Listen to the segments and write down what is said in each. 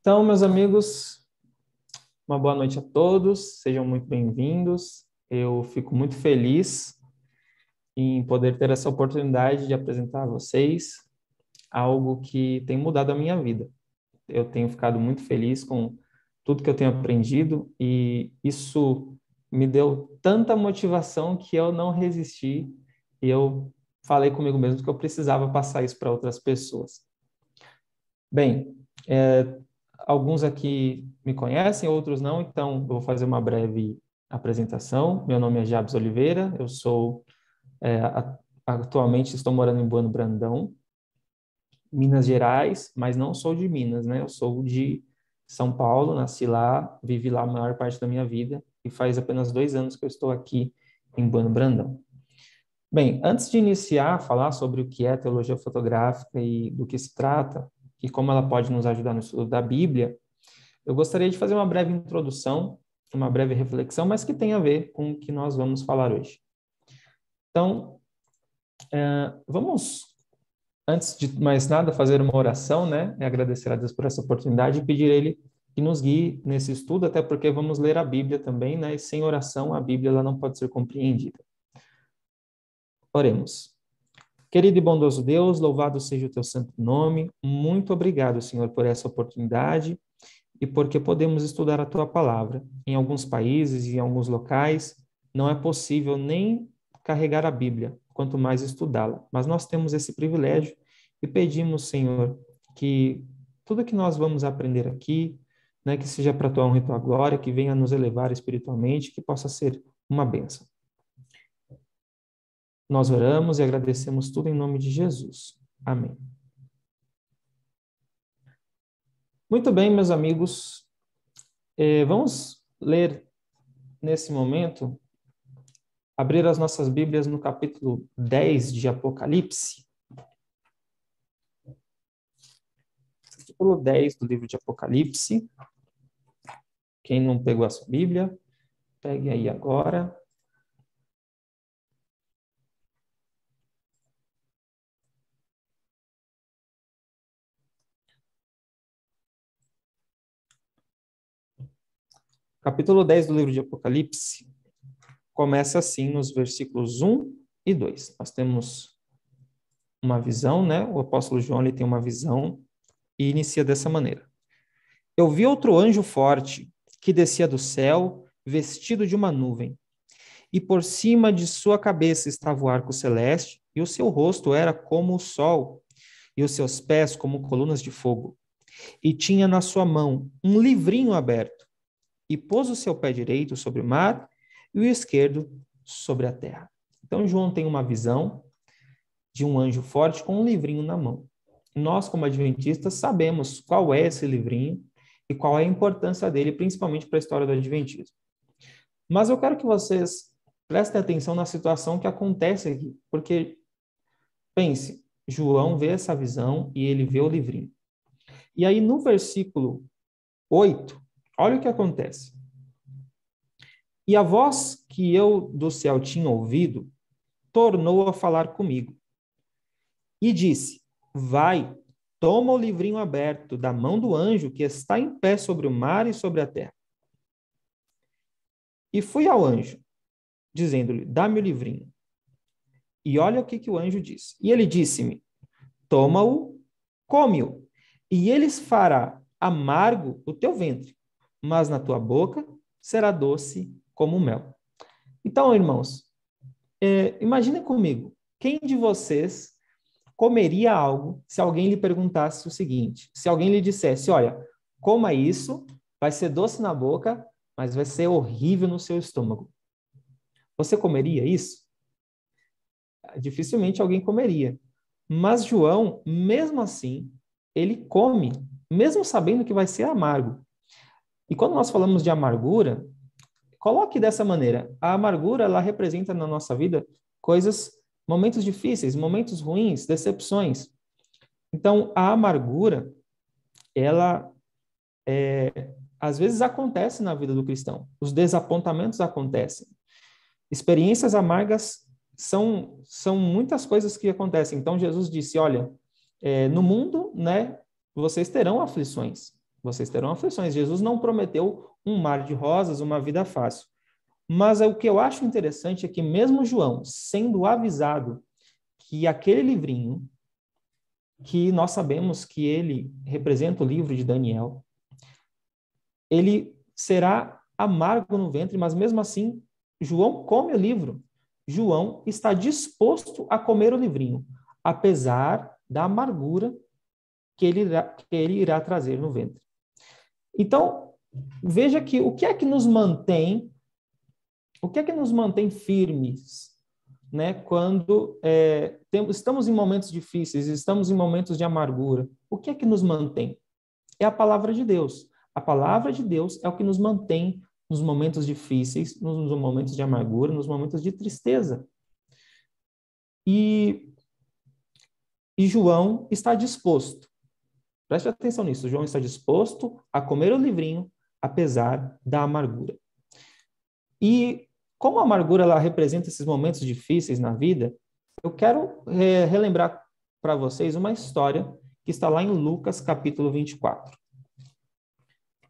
Então, meus amigos, uma boa noite a todos, sejam muito bem-vindos. Eu fico muito feliz em poder ter essa oportunidade de apresentar a vocês algo que tem mudado a minha vida. Eu tenho ficado muito feliz com tudo que eu tenho aprendido e isso me deu tanta motivação que eu não resisti e eu falei comigo mesmo que eu precisava passar isso para outras pessoas. Bem, alguns aqui me conhecem, outros não, então eu vou fazer uma breve apresentação. Meu nome é Jabs Oliveira, eu sou, atualmente estou morando em Bueno Brandão, Minas Gerais, mas não sou de Minas, né? Eu sou de São Paulo, nasci lá, vivi lá a maior parte da minha vida e faz apenas 2 anos que eu estou aqui em Bueno Brandão. Bem, antes de iniciar a falar sobre o que é teologia fotográfica e do que se trata, e como ela pode nos ajudar no estudo da Bíblia, eu gostaria de fazer uma breve introdução, uma breve reflexão, mas que tem a ver com o que nós vamos falar hoje. Então, vamos, antes de mais nada, fazer uma oração, né? E agradecer a Deus por essa oportunidade e pedir a Ele que nos guie nesse estudo, até porque vamos ler a Bíblia também, né? E sem oração, a Bíblia ela não pode ser compreendida. Oremos. Querido e bondoso Deus, louvado seja o teu santo nome. Muito obrigado, Senhor, por essa oportunidade e porque podemos estudar a tua palavra. Em alguns países e em alguns locais, não é possível nem carregar a Bíblia, quanto mais estudá-la. Mas nós temos esse privilégio e pedimos, Senhor, que tudo que nós vamos aprender aqui, né, que seja para a tua honra e tua glória, que venha nos elevar espiritualmente, que possa ser uma bênção. Nós oramos e agradecemos tudo em nome de Jesus. Amém. Muito bem, meus amigos, vamos ler nesse momento, abrir as nossas Bíblias no capítulo 10 de Apocalipse. Capítulo 10 do livro de Apocalipse. Quem não pegou a sua Bíblia, pegue aí agora. Capítulo 10 do livro de Apocalipse começa assim nos versículos 1 e 2. Nós temos uma visão, né? O apóstolo João ele tem uma visão e inicia dessa maneira. Eu vi outro anjo forte que descia do céu, vestido de uma nuvem, e por cima de sua cabeça estava o arco celeste, e o seu rosto era como o sol, e os seus pés como colunas de fogo. E tinha na sua mão um livrinho aberto, e pôs o seu pé direito sobre o mar e o esquerdo sobre a terra. Então João tem uma visão de um anjo forte com um livrinho na mão. Nós, como adventistas, sabemos qual é esse livrinho e qual é a importância dele, principalmente para a história do adventismo. Mas eu quero que vocês prestem atenção na situação que acontece aqui, porque, pense, João vê essa visão e ele vê o livrinho. E aí, no versículo 8, olha o que acontece. E a voz que eu do céu tinha ouvido tornou a falar comigo. E disse, vai, toma o livrinho aberto da mão do anjo que está em pé sobre o mar e sobre a terra. E fui ao anjo, dizendo-lhe, dá-me o livrinho. E olha o que o anjo disse. E ele disse-me, toma-o, come-o, e ele fará amargo o teu ventre, mas na tua boca será doce como mel. Então, irmãos, imaginem comigo, quem de vocês comeria algo se alguém lhe perguntasse o seguinte, se alguém lhe dissesse, olha, coma isso, vai ser doce na boca, mas vai ser horrível no seu estômago. Você comeria isso? Dificilmente alguém comeria. Mas João, mesmo assim, ele come, mesmo sabendo que vai ser amargo. E quando nós falamos de amargura, coloque dessa maneira. A amargura, ela representa na nossa vida coisas, momentos difíceis, momentos ruins, decepções. Então, a amargura, ela às vezes acontece na vida do cristão. Os desapontamentos acontecem. Experiências amargas são muitas coisas que acontecem. Então, Jesus disse, olha, no mundo, né, vocês terão aflições. vocês terão aflições. Jesus não prometeu um mar de rosas, uma vida fácil. Mas o que eu acho interessante é que mesmo João, sendo avisado que aquele livrinho, que nós sabemos que ele representa o livro de Daniel, ele será amargo no ventre, mas mesmo assim, João come o livro. João está disposto a comer o livrinho, apesar da amargura que ele irá trazer no ventre. Então, veja que o que é que nos mantém firmes, né? Quando estamos em momentos difíceis, estamos em momentos de amargura. O que é que nos mantém? É a palavra de Deus. A palavra de Deus é o que nos mantém nos momentos difíceis, nos momentos de amargura, nos momentos de tristeza. E João está disposto. Preste atenção nisso. João está disposto a comer o livrinho, apesar da amargura. E como a amargura ela representa esses momentos difíceis na vida, eu quero relembrar para vocês uma história que está lá em Lucas, capítulo 24.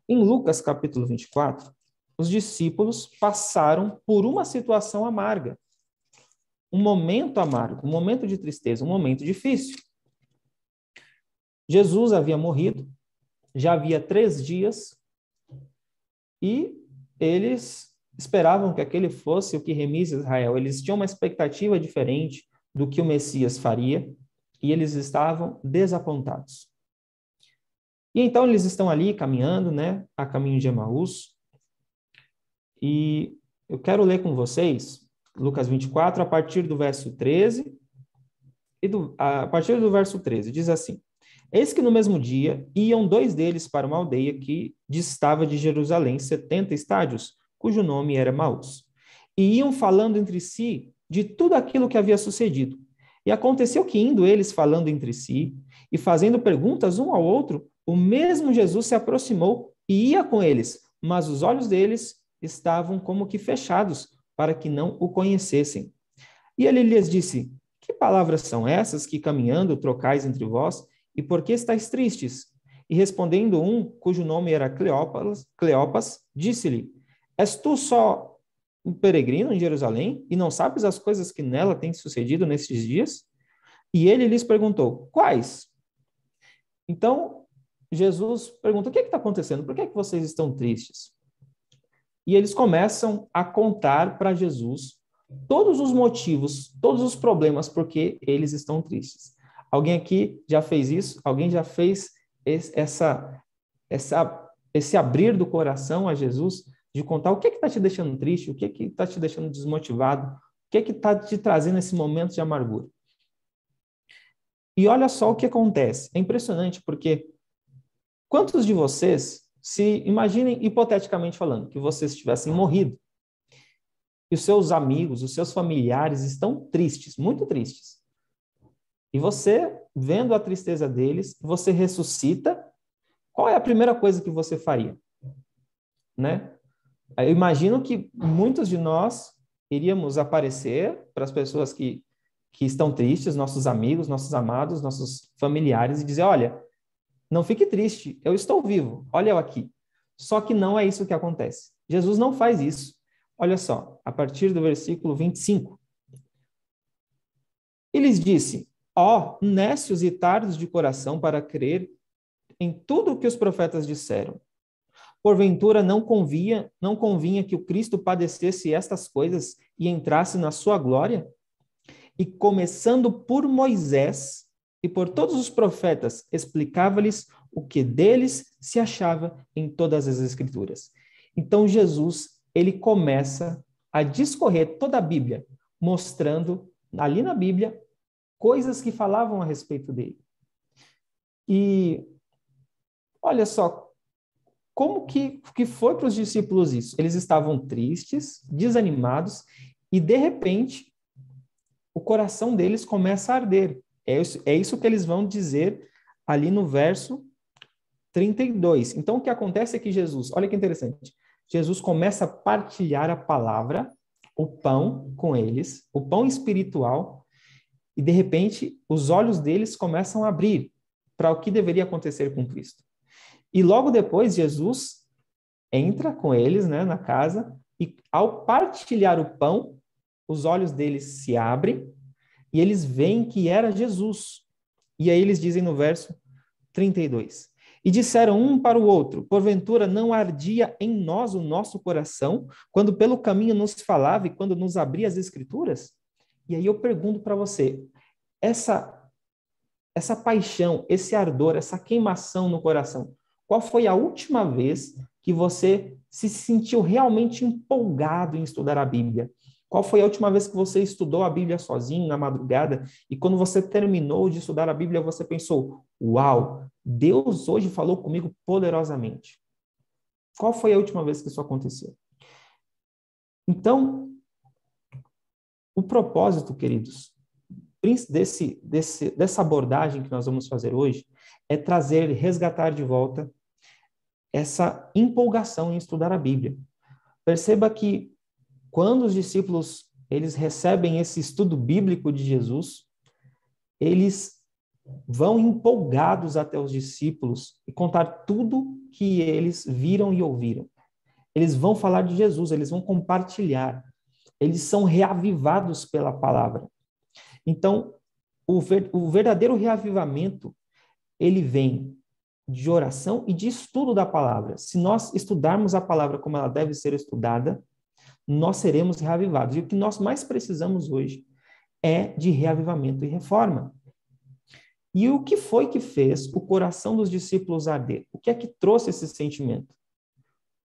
Em Lucas, capítulo 24, os discípulos passaram por uma situação amarga, um momento amargo, um momento de tristeza, um momento difícil. Jesus havia morrido, já havia 3 dias, e eles esperavam que aquele fosse o que remisse Israel. Eles tinham uma expectativa diferente do que o Messias faria, e eles estavam desapontados. E então eles estão ali caminhando, né, a caminho de Emaús, e eu quero ler com vocês Lucas 24, a partir do verso 13, a partir do verso 13, diz assim: Eis que no mesmo dia iam 2 deles para uma aldeia que distava de Jerusalém 70 estádios, cujo nome era Emaús. E iam falando entre si de tudo aquilo que havia sucedido. E aconteceu que, indo eles falando entre si e fazendo perguntas um ao outro, o mesmo Jesus se aproximou e ia com eles, mas os olhos deles estavam como que fechados, para que não o conhecessem. E ele lhes disse: Que palavras são essas que, caminhando, trocais entre vós? E por que estáis tristes? E respondendo um, cujo nome era Cleopas, disse-lhe: És tu só um peregrino em Jerusalém e não sabes as coisas que nela têm sucedido nestes dias? E ele lhes perguntou: Quais? Então, Jesus pergunta: O que está acontecendo? Por que vocês estão tristes? E eles começam a contar para Jesus todos os motivos, todos os problemas por que eles estão tristes. Alguém aqui já fez isso? Alguém já fez esse abrir do coração a Jesus, de contar o que está te deixando triste, o que está te deixando desmotivado, o que está te trazendo esse momento de amargura? E olha só o que acontece. É impressionante porque quantos de vocês, se imaginem hipoteticamente falando, que vocês tivessem morrido e os seus amigos, os seus familiares estão tristes, muito tristes. E você, vendo a tristeza deles, você ressuscita, qual é a primeira coisa que você faria? Né? Eu imagino que muitos de nós iríamos aparecer para as pessoas que estão tristes, nossos amigos, nossos amados, nossos familiares, e dizer: olha, não fique triste, eu estou vivo, olha eu aqui. Só que não é isso que acontece. Jesus não faz isso. Olha só, a partir do versículo 25. E lhes disse: Ó, nécios e tardos de coração para crer em tudo o que os profetas disseram. Porventura não convinha que o Cristo padecesse estas coisas e entrasse na sua glória? E começando por Moisés e por todos os profetas, explicava-lhes o que deles se achava em todas as Escrituras. Então Jesus, ele começa a discorrer toda a Bíblia, mostrando ali na Bíblia coisas que falavam a respeito dele. E olha só, como que foi para os discípulos isso? Eles estavam tristes, desanimados, e de repente o coração deles começa a arder. É isso que eles vão dizer ali no verso 32. Então, o que acontece é que Jesus, olha que interessante, Jesus começa a partilhar a palavra, o pão com eles, o pão espiritual, e de repente os olhos deles começam a abrir para o que deveria acontecer com Cristo. E logo depois, Jesus entra com eles, né, na casa, e ao partilhar o pão, os olhos deles se abrem e eles veem que era Jesus. E aí eles dizem no verso 32. E disseram um para o outro, porventura não ardia em nós o nosso coração, quando pelo caminho nos falava e quando nos abria as escrituras? E aí eu pergunto para você, essa paixão, esse ardor, essa queimação no coração, qual foi a última vez que você se sentiu realmente empolgado em estudar a Bíblia? Qual foi a última vez que você estudou a Bíblia sozinho, na madrugada, e quando você terminou de estudar a Bíblia, você pensou, uau, Deus hoje falou comigo poderosamente. Qual foi a última vez que isso aconteceu? Então, o propósito, queridos, dessa abordagem que nós vamos fazer hoje, é trazer, resgatar de volta essa empolgação em estudar a Bíblia. Perceba que quando os discípulos eles recebem esse estudo bíblico de Jesus, eles vão empolgados até os discípulos e contar tudo que eles viram e ouviram. Eles vão falar de Jesus, eles vão compartilhar. Eles são reavivados pela palavra. Então, o verdadeiro reavivamento, ele vem de oração e de estudo da palavra. Se nós estudarmos a palavra como ela deve ser estudada, nós seremos reavivados. E o que nós mais precisamos hoje é de reavivamento e reforma. E o que foi que fez o coração dos discípulos arder? O que é que trouxe esse sentimento?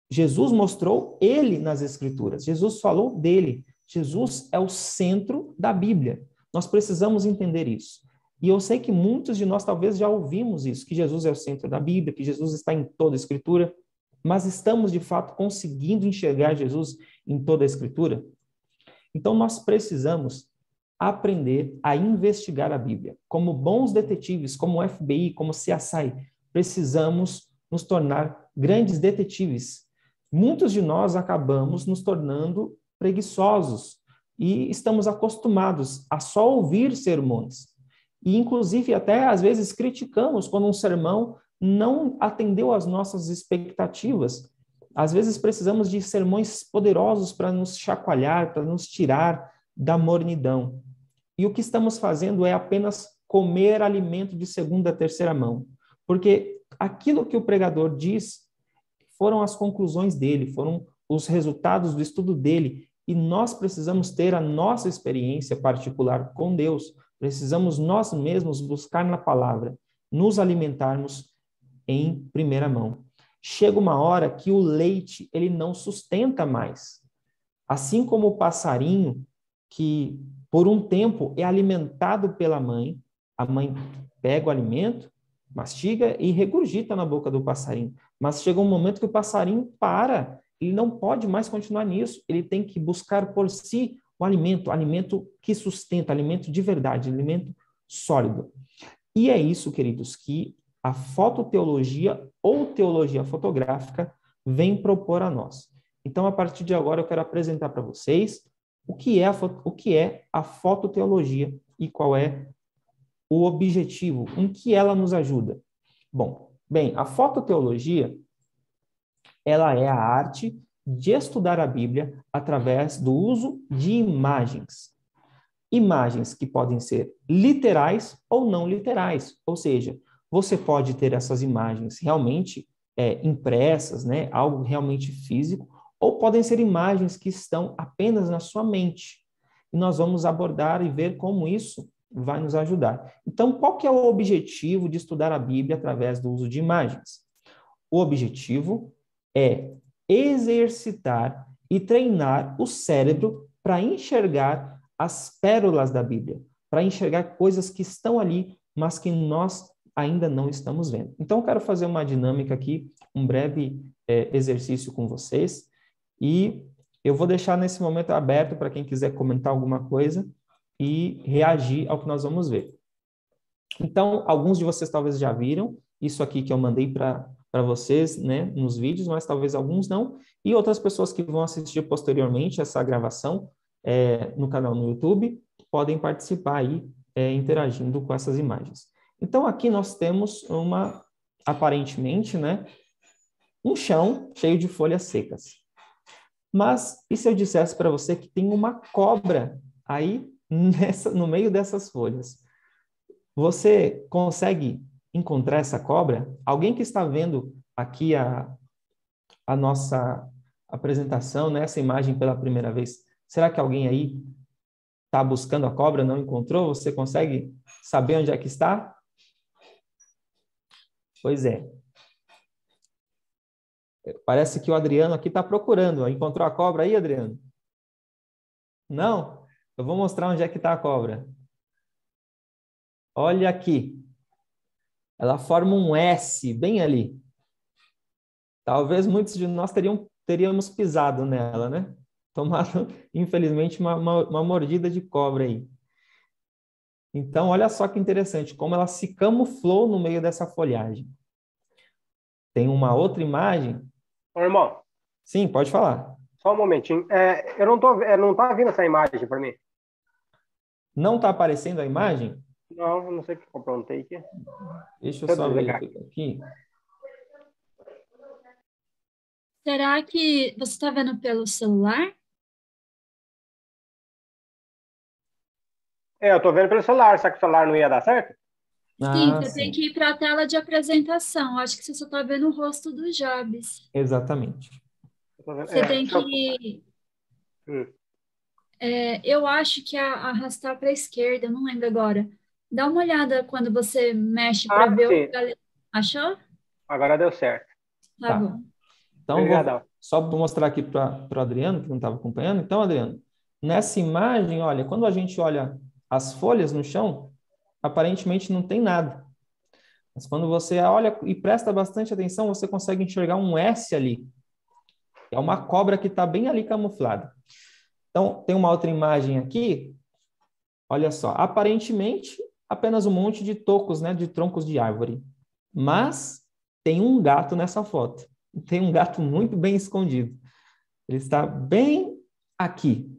Jesus mostrou ele nas Escrituras. Jesus falou dele. Jesus é o centro da Bíblia. Nós precisamos entender isso. E eu sei que muitos de nós talvez já ouvimos isso, que Jesus é o centro da Bíblia, que Jesus está em toda a Escritura, mas estamos, de fato, conseguindo enxergar Jesus em toda a Escritura? Então, nós precisamos aprender a investigar a Bíblia. Como bons detetives, como o FBI, como o CSI, precisamos nos tornar grandes detetives. Muitos de nós acabamos nos tornando preguiçosos e estamos acostumados a só ouvir sermões. E, inclusive, até às vezes criticamos quando um sermão não atendeu às nossas expectativas. Às vezes precisamos de sermões poderosos para nos chacoalhar, para nos tirar da mornidão. E o que estamos fazendo é apenas comer alimento de segunda, terceira mão. Porque aquilo que o pregador diz foram as conclusões dele, foram os resultados do estudo dele. E nós precisamos ter a nossa experiência particular com Deus. Precisamos nós mesmos buscar na palavra, nos alimentarmos em primeira mão. Chega uma hora que o leite, ele não sustenta mais. Assim como o passarinho, que por um tempo é alimentado pela mãe, a mãe pega o alimento, mastiga e regurgita na boca do passarinho. Mas chega um momento que o passarinho para, ele não pode mais continuar nisso, ele tem que buscar por si o alimento que sustenta, alimento de verdade, alimento sólido. E é isso, queridos, que a fototeologia ou teologia fotográfica vem propor a nós. Então, a partir de agora, eu quero apresentar para vocês o que é a fototeologia e qual é o objetivo, em que ela nos ajuda. Bem, a fototeologia, ela é a arte de estudar a Bíblia através do uso de imagens. Imagens que podem ser literais ou não literais, ou seja, você pode ter essas imagens realmente impressas, né, algo realmente físico, ou podem ser imagens que estão apenas na sua mente. E nós vamos abordar e ver como isso vai nos ajudar. Então, qual que é o objetivo de estudar a Bíblia através do uso de imagens? O objetivo é exercitar e treinar o cérebro para enxergar as pérolas da Bíblia, para enxergar coisas que estão ali, mas que nós ainda não estamos vendo. Então, eu quero fazer uma dinâmica aqui, um breve exercício com vocês, e eu vou deixar nesse momento aberto para quem quiser comentar alguma coisa e reagir ao que nós vamos ver. Então, alguns de vocês talvez já viram isso aqui que eu mandei para vocês, né, nos vídeos, mas talvez alguns não, e outras pessoas que vão assistir posteriormente essa gravação no canal no YouTube podem participar aí interagindo com essas imagens. Então, aqui nós temos aparentemente, né, um chão cheio de folhas secas. Mas e se eu dissesse para você que tem uma cobra aí no meio dessas folhas? Você consegue encontrar essa cobra? Alguém que está vendo aqui a nossa apresentação, né, essa imagem pela primeira vez, será que alguém aí está buscando a cobra, não encontrou? Você consegue saber onde é que está? Pois é. Parece que o Adriano aqui está procurando. Encontrou a cobra aí, Adriano? Não? Eu vou mostrar onde é que está a cobra. Olha aqui. Ela forma um S bem ali. Talvez muitos de nós teríamos pisado nela, né? Tomado, infelizmente, uma mordida de cobra aí. Então, olha só que interessante, como ela se camuflou no meio dessa folhagem. Tem uma outra imagem. Ô, irmão, Sim, pode falar. só um momentinho. Eu não tá vindo essa imagem para mim. Não está aparecendo a imagem? Não, não sei o que eu aprontei aqui. Deixa eu Deixa eu só desligar. verificar aqui. Será que você está vendo pelo celular? Eu tô vendo pelo celular. Será que o celular não ia dar certo? Sim, Ah, você tem sim. que ir para a tela de apresentação. Acho que você só está vendo o rosto do Jabes. Exatamente. Eu tô vendo. Você tem que. Hum. Eu acho que arrastar para a esquerda, eu não lembro agora. Dá uma olhada quando você mexe para ver o. Sim. Achou? Agora deu certo. Tá Tá. bom. Então, Obrigadão. só para mostrar aqui para o Adriano, que não estava acompanhando. Então, Adriano, nessa imagem, olha, quando a gente olha as folhas no chão, aparentemente não tem nada. Mas quando você olha e presta bastante atenção, você consegue enxergar um S ali. É uma cobra que está bem ali camuflada. Então, tem uma outra imagem aqui. Olha só, aparentemente, apenas um monte de tocos, né, de troncos de árvore. Mas tem um gato nessa foto. Tem um gato muito bem escondido. Ele está bem aqui.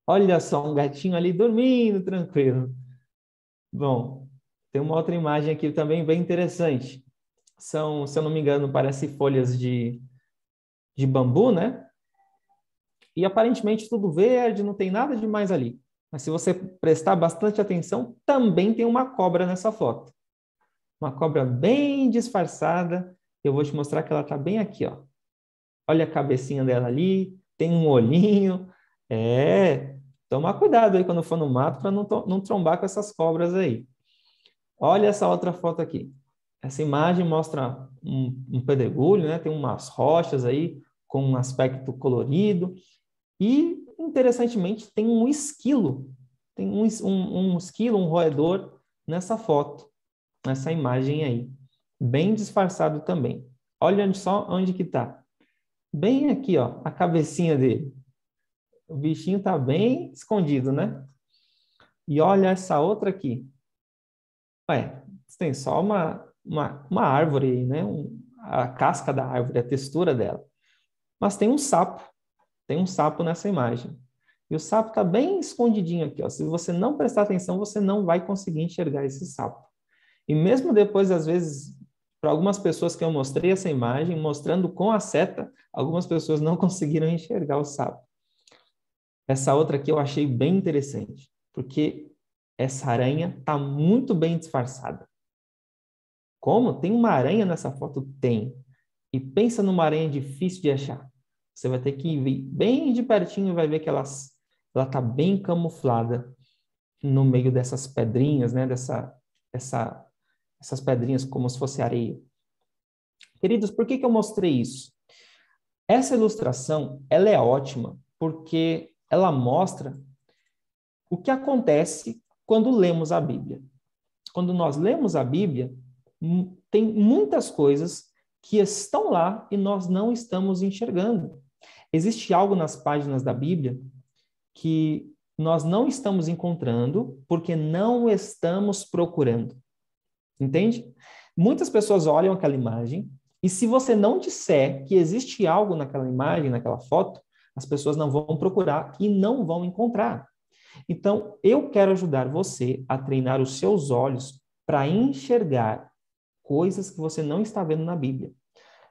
Olha só, um gatinho ali dormindo tranquilo. Bom, tem uma outra imagem aqui também bem interessante. São, se eu não me engano, parece folhas de bambu, né? E aparentemente tudo verde, não tem nada demais ali. Mas se você prestar bastante atenção, também tem uma cobra nessa foto. Uma cobra bem disfarçada. Eu vou te mostrar que ela está bem aqui, ó. Olha a cabecinha dela ali, tem um olhinho. Toma cuidado aí quando for no mato para não trombar com essas cobras aí. Olha essa outra foto aqui. Essa imagem mostra um pedregulho, né? Tem umas rochas aí com um aspecto colorido. E, interessantemente, tem um esquilo. Tem um esquilo, um roedor nessa foto, nessa imagem aí. Bem disfarçado também. Olha só onde que está. Bem aqui, ó, a cabecinha dele. O bichinho está bem escondido, né? E olha essa outra aqui. Tem só uma árvore aí, né? A casca da árvore, a textura dela. Mas tem um sapo. Tem um sapo nessa imagem. E o sapo está bem escondidinho aqui, ó. Se você não prestar atenção, você não vai conseguir enxergar esse sapo. E mesmo depois, às vezes, para algumas pessoas que eu mostrei essa imagem, mostrando com a seta, algumas pessoas não conseguiram enxergar o sapo. Essa outra aqui eu achei bem interessante, porque essa aranha está muito bem disfarçada. Como? Tem uma aranha nessa foto? Tem. E pensa numa aranha difícil de achar. Você vai ter que ir bem de pertinho e vai ver que ela está bem camuflada no meio dessas pedrinhas, né? Essas pedrinhas como se fosse areia. Queridos, por que eu mostrei isso? Essa ilustração, ela é ótima porque ela mostra o que acontece quando lemos a Bíblia. Quando nós lemos a Bíblia, tem muitas coisas que estão lá e nós não estamos enxergando. Existe algo nas páginas da Bíblia que nós não estamos encontrando porque não estamos procurando. Entende? Muitas pessoas olham aquela imagem e se você não disser que existe algo naquela imagem, naquela foto, as pessoas não vão procurar e não vão encontrar. Então, eu quero ajudar você a treinar os seus olhos para enxergar coisas que você não está vendo na Bíblia.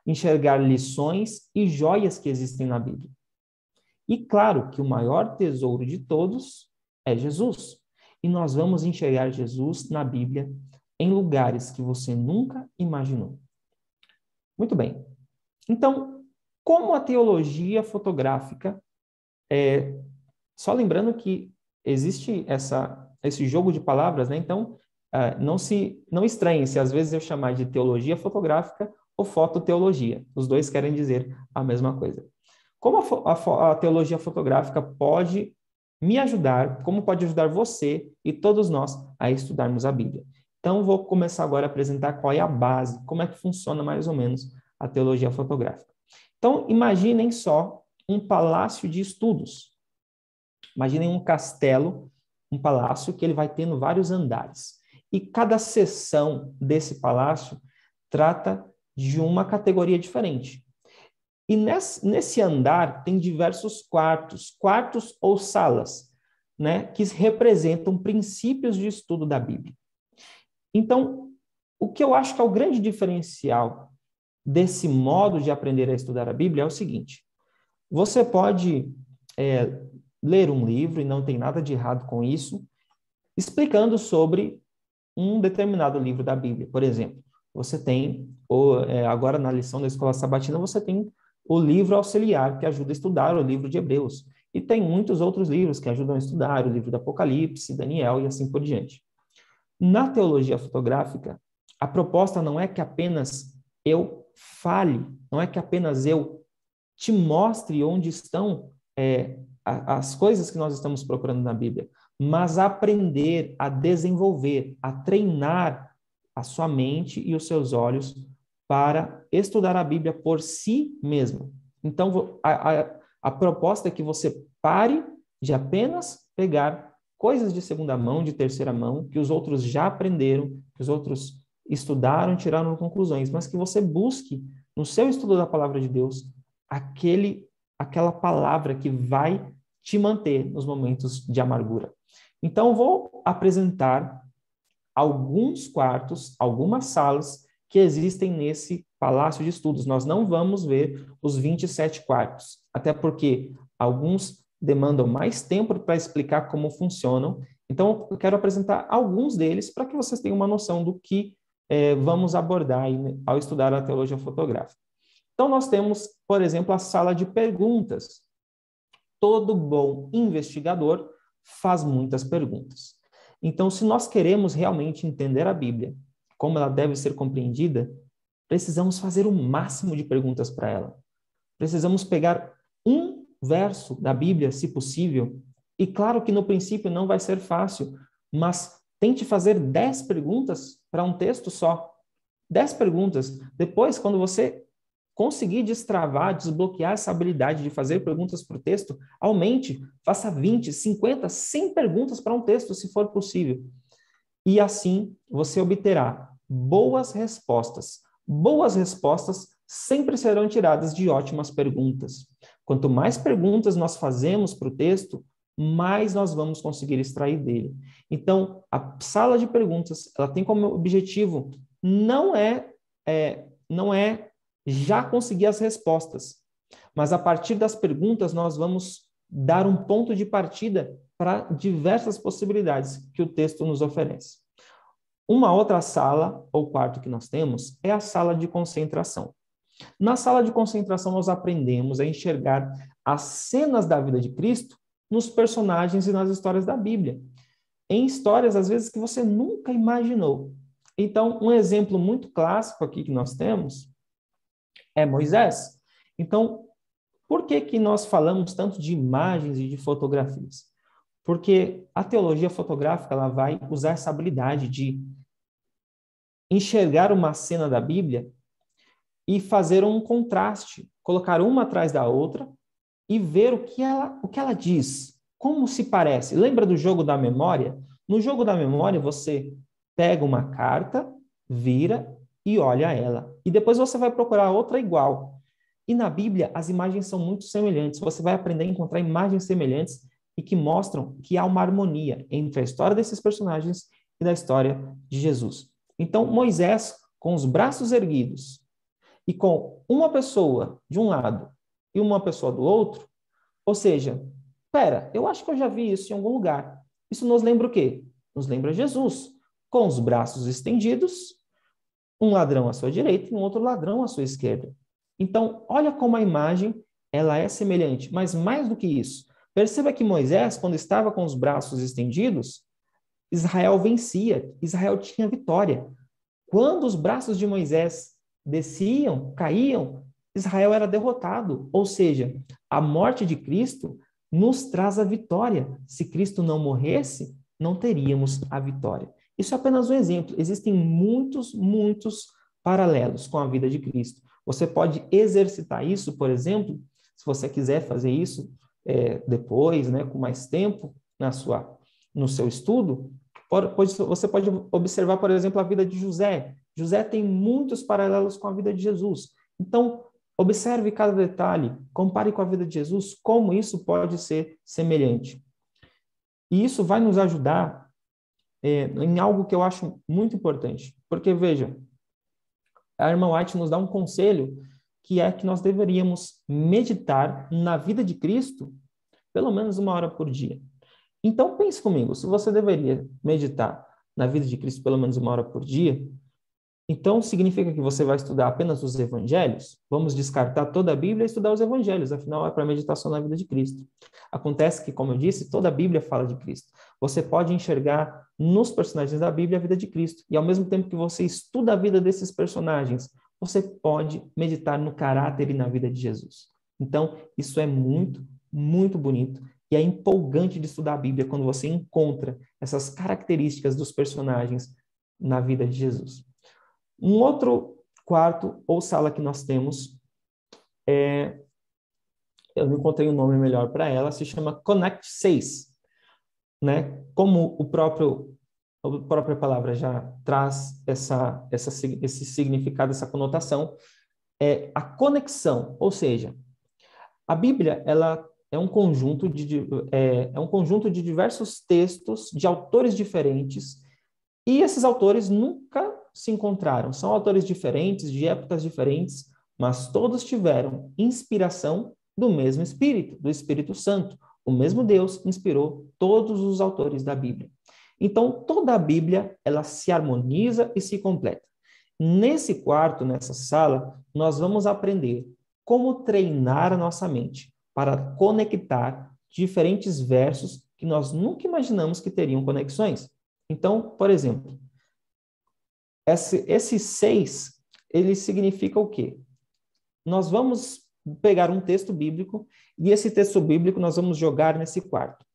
Enxergar lições e joias que existem na Bíblia. E claro que o maior tesouro de todos é Jesus. E nós vamos enxergar Jesus na Bíblia em lugares que você nunca imaginou. Muito bem. Então, como a teologia fotográfica, só lembrando que existe esse jogo de palavras, né? Então, não estranhe se às vezes eu chamar de teologia fotográfica ou fototeologia. Os dois querem dizer a mesma coisa. Como a teologia fotográfica pode me ajudar, como pode ajudar você e todos nós a estudarmos a Bíblia? Então, vou começar agora a apresentar qual é a base, como é que funciona mais ou menos a teologia fotográfica. Então, imaginem só um palácio de estudos. Imaginem um castelo, um palácio que ele vai tendo vários andares. E cada seção desse palácio trata de uma categoria diferente. E nesse andar tem diversos quartos ou salas, né, que representam princípios de estudo da Bíblia. Então, o que eu acho que é o grande diferencial desse modo de aprender a estudar a Bíblia é o seguinte: você pode ler um livro, e não tem nada de errado com isso, explicando sobre um determinado livro da Bíblia. Por exemplo, você tem, agora na lição da Escola Sabatina, você tem o livro auxiliar que ajuda a estudar o livro de Hebreus. E tem muitos outros livros que ajudam a estudar, o livro do Apocalipse, Daniel e assim por diante. Na teologia fotográfica, a proposta não é que apenas eu fale, não é que apenas eu te mostre onde estão as coisas que nós estamos procurando na Bíblia, mas aprender a desenvolver, a treinar a sua mente e os seus olhos para estudar a Bíblia por si mesmo. Então, a proposta é que você pare de apenas pegar coisas de segunda mão, de terceira mão, que os outros já aprenderam, que os outros estudaram, tiraram conclusões, mas que você busque, no seu estudo da palavra de Deus, aquela palavra que vai te manter nos momentos de amargura. Então, vou apresentar alguns quartos, algumas salas que existem nesse palácio de estudos. Nós não vamos ver os 27 quartos, até porque alguns demandam mais tempo para explicar como funcionam. Então, eu quero apresentar alguns deles para que vocês tenham uma noção do que vamos abordar aí, ao estudar a teologia fotográfica. Então, nós temos, por exemplo, a sala de perguntas. Todo bom investigador faz muitas perguntas. Então, se nós queremos realmente entender a Bíblia, como ela deve ser compreendida, precisamos fazer o máximo de perguntas para ela. Precisamos pegar um verso da Bíblia, se possível, e claro que no princípio não vai ser fácil, mas tente fazer 10 perguntas para um texto só. 10 perguntas. Depois, quando você conseguir destravar, desbloquear essa habilidade de fazer perguntas para o texto, aumente, faça 20, 50, 100 perguntas para um texto, se for possível. E assim você obterá boas respostas. Boas respostas sempre serão tiradas de ótimas perguntas. Quanto mais perguntas nós fazemos para o texto, mais nós vamos conseguir extrair dele. Então, a sala de perguntas, ela tem como objetivo não é já conseguir as respostas, mas a partir das perguntas nós vamos dar um ponto de partida para diversas possibilidades que o texto nos oferece. Uma outra sala ou quarto que nós temos é a sala de concentração. Na sala de concentração nós aprendemos a enxergar as cenas da vida de Cristo nos personagens e nas histórias da Bíblia, em histórias às vezes que você nunca imaginou. Então, um exemplo muito clássico aqui que nós temos é Moisés. Então, por que nós falamos tanto de imagens e de fotografias? Porque a teologia fotográfica ela vai usar essa habilidade de enxergar uma cena da Bíblia e fazer um contraste, colocar uma atrás da outra e ver o que ela diz, como se parece. Lembra do jogo da memória? No jogo da memória, você pega uma carta, vira e olha ela. E depois você vai procurar outra igual. E na Bíblia, as imagens são muito semelhantes. Você vai aprender a encontrar imagens semelhantes e que mostram que há uma harmonia entre a história desses personagens e da história de Jesus. Então, Moisés, com os braços erguidos e com uma pessoa de um lado e uma pessoa do outro, ou seja, pera, eu acho que eu já vi isso em algum lugar. Isso nos lembra o quê? Nos lembra Jesus, com os braços estendidos, um ladrão à sua direita e um outro ladrão à sua esquerda. Então, olha como a imagem ela é semelhante, mas mais do que isso, perceba que Moisés, quando estava com os braços estendidos, Israel vencia, Israel tinha vitória. Quando os braços de Moisés desciam, caíam, Israel era derrotado. Ou seja, a morte de Cristo nos traz a vitória. Se Cristo não morresse, não teríamos a vitória. Isso é apenas um exemplo. Existem muitos paralelos com a vida de Cristo. Você pode exercitar isso, por exemplo, se você quiser fazer isso depois, né, com mais tempo no seu estudo, você pode observar, por exemplo, a vida de José. José tem muitos paralelos com a vida de Jesus. Então, observe cada detalhe, compare com a vida de Jesus, como isso pode ser semelhante. E isso vai nos ajudar em algo que eu acho muito importante. Porque, veja, a irmã White nos dá um conselho que é que nós deveríamos meditar na vida de Cristo pelo menos 1 hora por dia. Então, pense comigo, se você deveria meditar na vida de Cristo pelo menos 1 hora por dia, então significa que você vai estudar apenas os evangelhos? Vamos descartar toda a Bíblia e estudar os evangelhos, afinal é para meditação na vida de Cristo. Acontece que, como eu disse, toda a Bíblia fala de Cristo. Você pode enxergar nos personagens da Bíblia a vida de Cristo, e ao mesmo tempo que você estuda a vida desses personagens, você pode meditar no caráter e na vida de Jesus. Então, isso é muito bonito. E é empolgante de estudar a Bíblia quando você encontra essas características dos personagens na vida de Jesus. Um outro quarto ou sala que nós temos, eu não encontrei um nome melhor para ela, se chama Connect 6. Né? Como a própria palavra já traz esse significado, essa conotação, é a conexão, ou seja, a Bíblia ela é um conjunto de diversos textos de autores diferentes, e esses autores nunca se encontraram. São autores diferentes, de épocas diferentes, mas todos tiveram inspiração do mesmo Espírito, do Espírito Santo. O mesmo Deus inspirou todos os autores da Bíblia. Então, toda a Bíblia, ela se harmoniza e se completa. Nesse quarto, nessa sala, nós vamos aprender como treinar a nossa mente para conectar diferentes versos que nós nunca imaginamos que teriam conexões. Então, por exemplo, esse 6, ele significa o quê? Nós vamos pegar um texto bíblico e esse texto bíblico nós vamos jogar nesse quarto.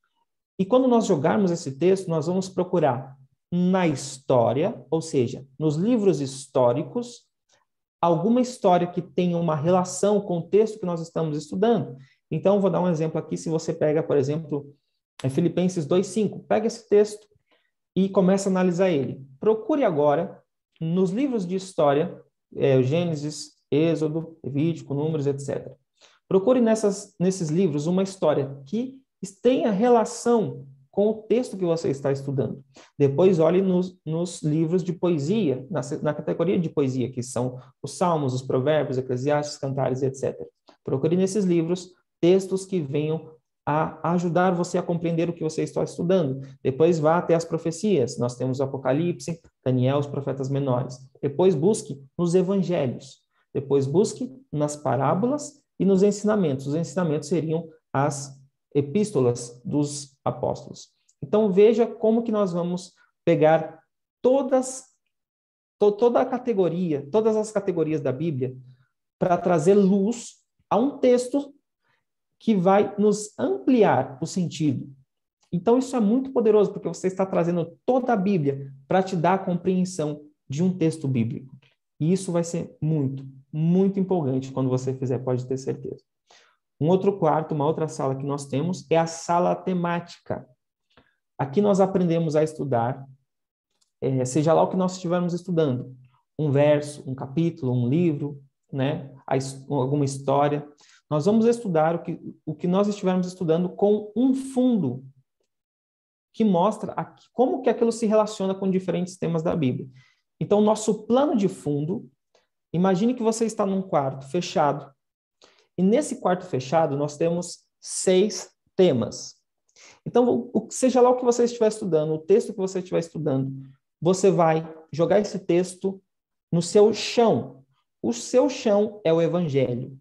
E quando nós jogarmos esse texto, nós vamos procurar na história, ou seja, nos livros históricos, alguma história que tenha uma relação com o texto que nós estamos estudando. Então, vou dar um exemplo aqui. Se você pega, por exemplo, Filipenses 2:5, pega esse texto e começa a analisar ele. Procure agora, nos livros de história, Gênesis, Êxodo, Levítico, Números, etc. Procure nesses livros uma história que tenha relação com o texto que você está estudando. Depois, olhe nos livros de poesia, na categoria de poesia, que são os Salmos, os Provérbios, Eclesiastes, Cantares, etc. Procure nesses livros textos que venham a ajudar você a compreender o que você está estudando. Depois vá até as profecias. Nós temos o Apocalipse, Daniel, os profetas menores. Depois busque nos evangelhos. Depois busque nas parábolas e nos ensinamentos. Os ensinamentos seriam as epístolas dos apóstolos. Então, veja como que nós vamos pegar toda a categoria, todas as categorias da Bíblia para trazer luz a um texto que vai nos ampliar o sentido. Então, isso é muito poderoso, porque você está trazendo toda a Bíblia para te dar a compreensão de um texto bíblico. E isso vai ser muito empolgante quando você fizer, pode ter certeza. Um outro quarto, uma outra sala que nós temos é a sala temática. Aqui nós aprendemos a estudar, seja lá o que nós estivermos estudando, um verso, um capítulo, um livro, né? Alguma história. Nós vamos estudar o que nós estivermos estudando com um fundo que mostra como que aquilo se relaciona com diferentes temas da Bíblia. Então, nosso plano de fundo, imagine que você está num quarto fechado. E nesse quarto fechado, nós temos 6 temas. Então, seja lá o que você estiver estudando, o texto que você estiver estudando, você vai jogar esse texto no seu chão. O seu chão é o Evangelho.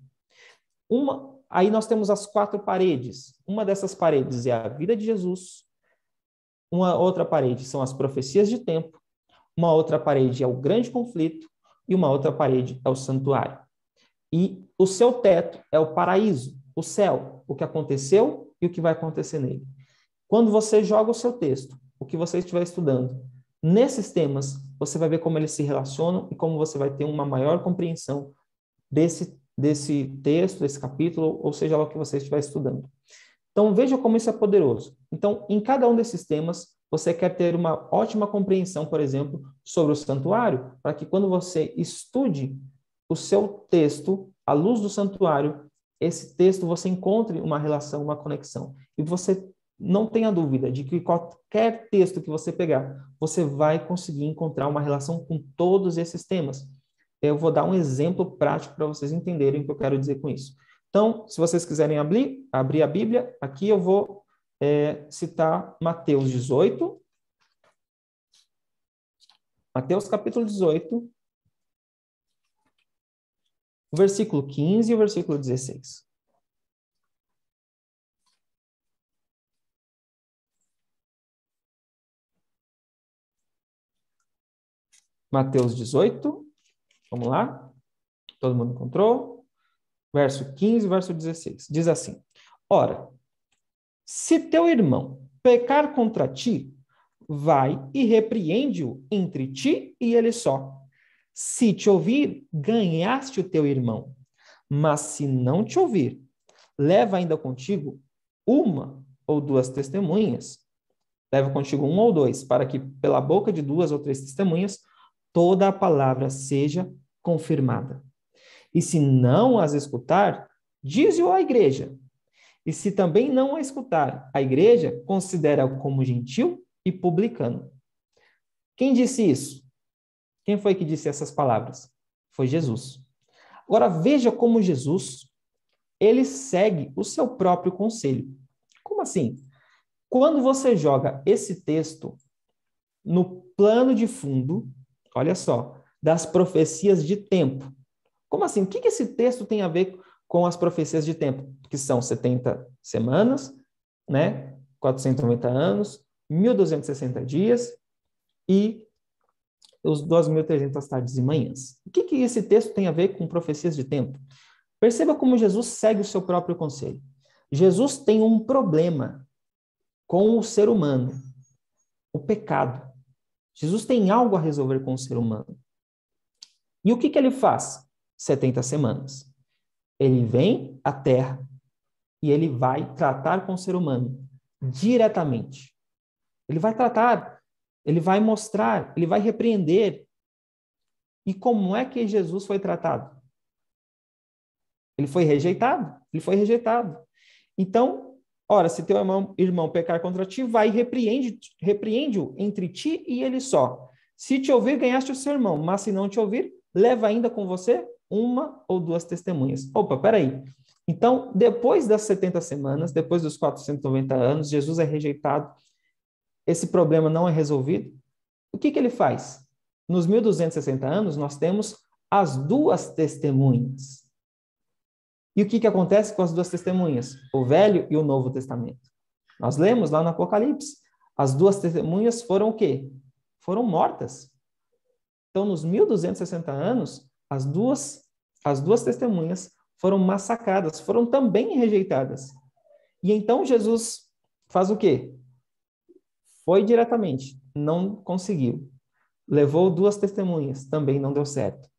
Aí nós temos as 4 paredes. Uma dessas paredes é a vida de Jesus. Uma outra parede são as profecias de tempo. Uma outra parede é o grande conflito. E uma outra parede é o santuário. E o seu teto é o paraíso, o céu, o que aconteceu e o que vai acontecer nele. Quando você joga o seu texto, o que você estiver estudando, nesses temas, você vai ver como eles se relacionam e como você vai ter uma maior compreensão desse texto, desse capítulo, ou seja lá o que você estiver estudando. Então, veja como isso é poderoso. Então, em cada um desses temas, você quer ter uma ótima compreensão, por exemplo, sobre o santuário, para que quando você estude o seu texto, à luz do santuário, esse texto você encontre uma relação, uma conexão. E você não tenha dúvida de que qualquer texto que você pegar, você vai conseguir encontrar uma relação com todos esses temas. Eu vou dar um exemplo prático para vocês entenderem o que eu quero dizer com isso. Então, se vocês quiserem abrir a Bíblia, aqui eu vou citar Mateus 18. Mateus capítulo 18, o versículo 15 e o versículo 16. Mateus 18, vamos lá? Todo mundo encontrou? Verso 15 e verso 16. Diz assim: Ora, se teu irmão pecar contra ti, vai e repreende-o entre ti e ele só. Se te ouvir, ganhaste o teu irmão. Mas se não te ouvir, leva ainda contigo 1 ou 2 testemunhas. Leva contigo 1 ou 2, para que pela boca de 2 ou 3 testemunhas toda a palavra seja confirmada. E se não as escutar, dize-o à igreja. E se também não a escutar, a igreja considera-o como gentil e publicano. Quem disse isso? Quem foi que disse essas palavras? Foi Jesus. Agora veja como Jesus, ele segue o seu próprio conselho. Como assim? Quando você joga esse texto no plano de fundo, olha só, das profecias de tempo. Como assim? O que esse texto tem a ver com as profecias de tempo? Que são 70 semanas, né? 490 anos, 1.260 dias e os 2.300 tardes e manhãs. O que esse texto tem a ver com profecias de tempo? Perceba como Jesus segue o seu próprio conselho. Jesus tem um problema com o ser humano, o pecado. Jesus tem algo a resolver com o ser humano. E o que ele faz? 70 semanas. Ele vem à Terra e ele vai tratar com o ser humano diretamente. Ele vai tratar, ele vai mostrar, ele vai repreender. E como é que Jesus foi tratado? Ele foi rejeitado? Ele foi rejeitado. Então, ora, se teu irmão pecar contra ti, vai e repreende-o entre ti e ele só. Se te ouvir, ganhaste o seu irmão, mas se não te ouvir, leva ainda com você 1 ou 2 testemunhas. Opa, peraí. Então, depois das 70 semanas, depois dos 490 anos, Jesus é rejeitado, esse problema não é resolvido. O que ele faz? Nos 1.260 anos, nós temos as 2 testemunhas. E o que acontece com as 2 testemunhas? O Velho e o Novo Testamento. Nós lemos lá no Apocalipse. As 2 testemunhas foram o quê? Foram mortas. Então, nos 1.260 anos, as duas testemunhas foram massacradas, foram também rejeitadas. E então Jesus faz o quê? Foi diretamente, não conseguiu. Levou 2 testemunhas, também não deu certo. O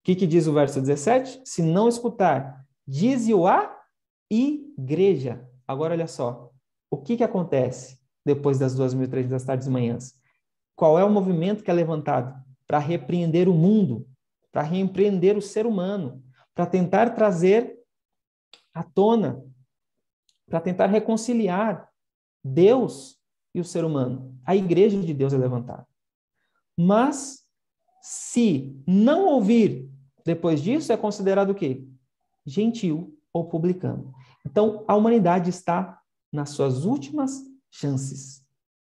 que diz o verso 17? Se não escutar, dize-o à igreja. Agora, olha só. O que acontece depois das 2.300 tardes e manhãs? Qual é o movimento que é levantado? Para repreender o mundo, para repreender o ser humano, para tentar trazer à tona, para tentar reconciliar Deus e o ser humano. A igreja de Deus é levantada. Mas, Se não ouvir depois disso, é considerado o quê? Gentil ou publicano. Então, a humanidade está nas suas últimas chances,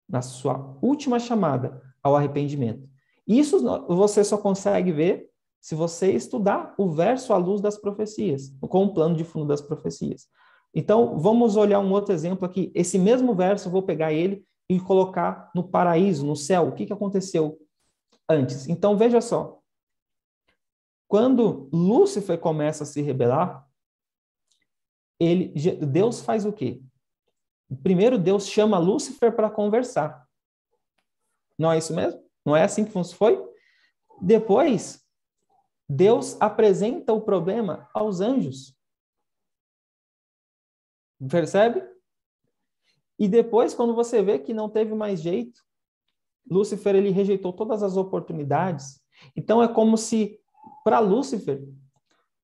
na sua última chamada ao arrependimento. Isso você só consegue ver se você estudar o verso à luz das profecias, com o plano de fundo das profecias. Então, vamos olhar um outro exemplo aqui. Esse mesmo verso, eu vou pegar ele e colocar no paraíso, no céu. O que aconteceu antes? Então, veja só. Quando Lúcifer começa a se rebelar, Deus faz o quê? Primeiro, Deus chama Lúcifer para conversar. Não é isso mesmo? Não é assim que foi? Depois, Deus apresenta o problema aos anjos. Percebe? E depois, quando você vê que não teve mais jeito, Lúcifer ele rejeitou todas as oportunidades. Então, é como se, para Lúcifer,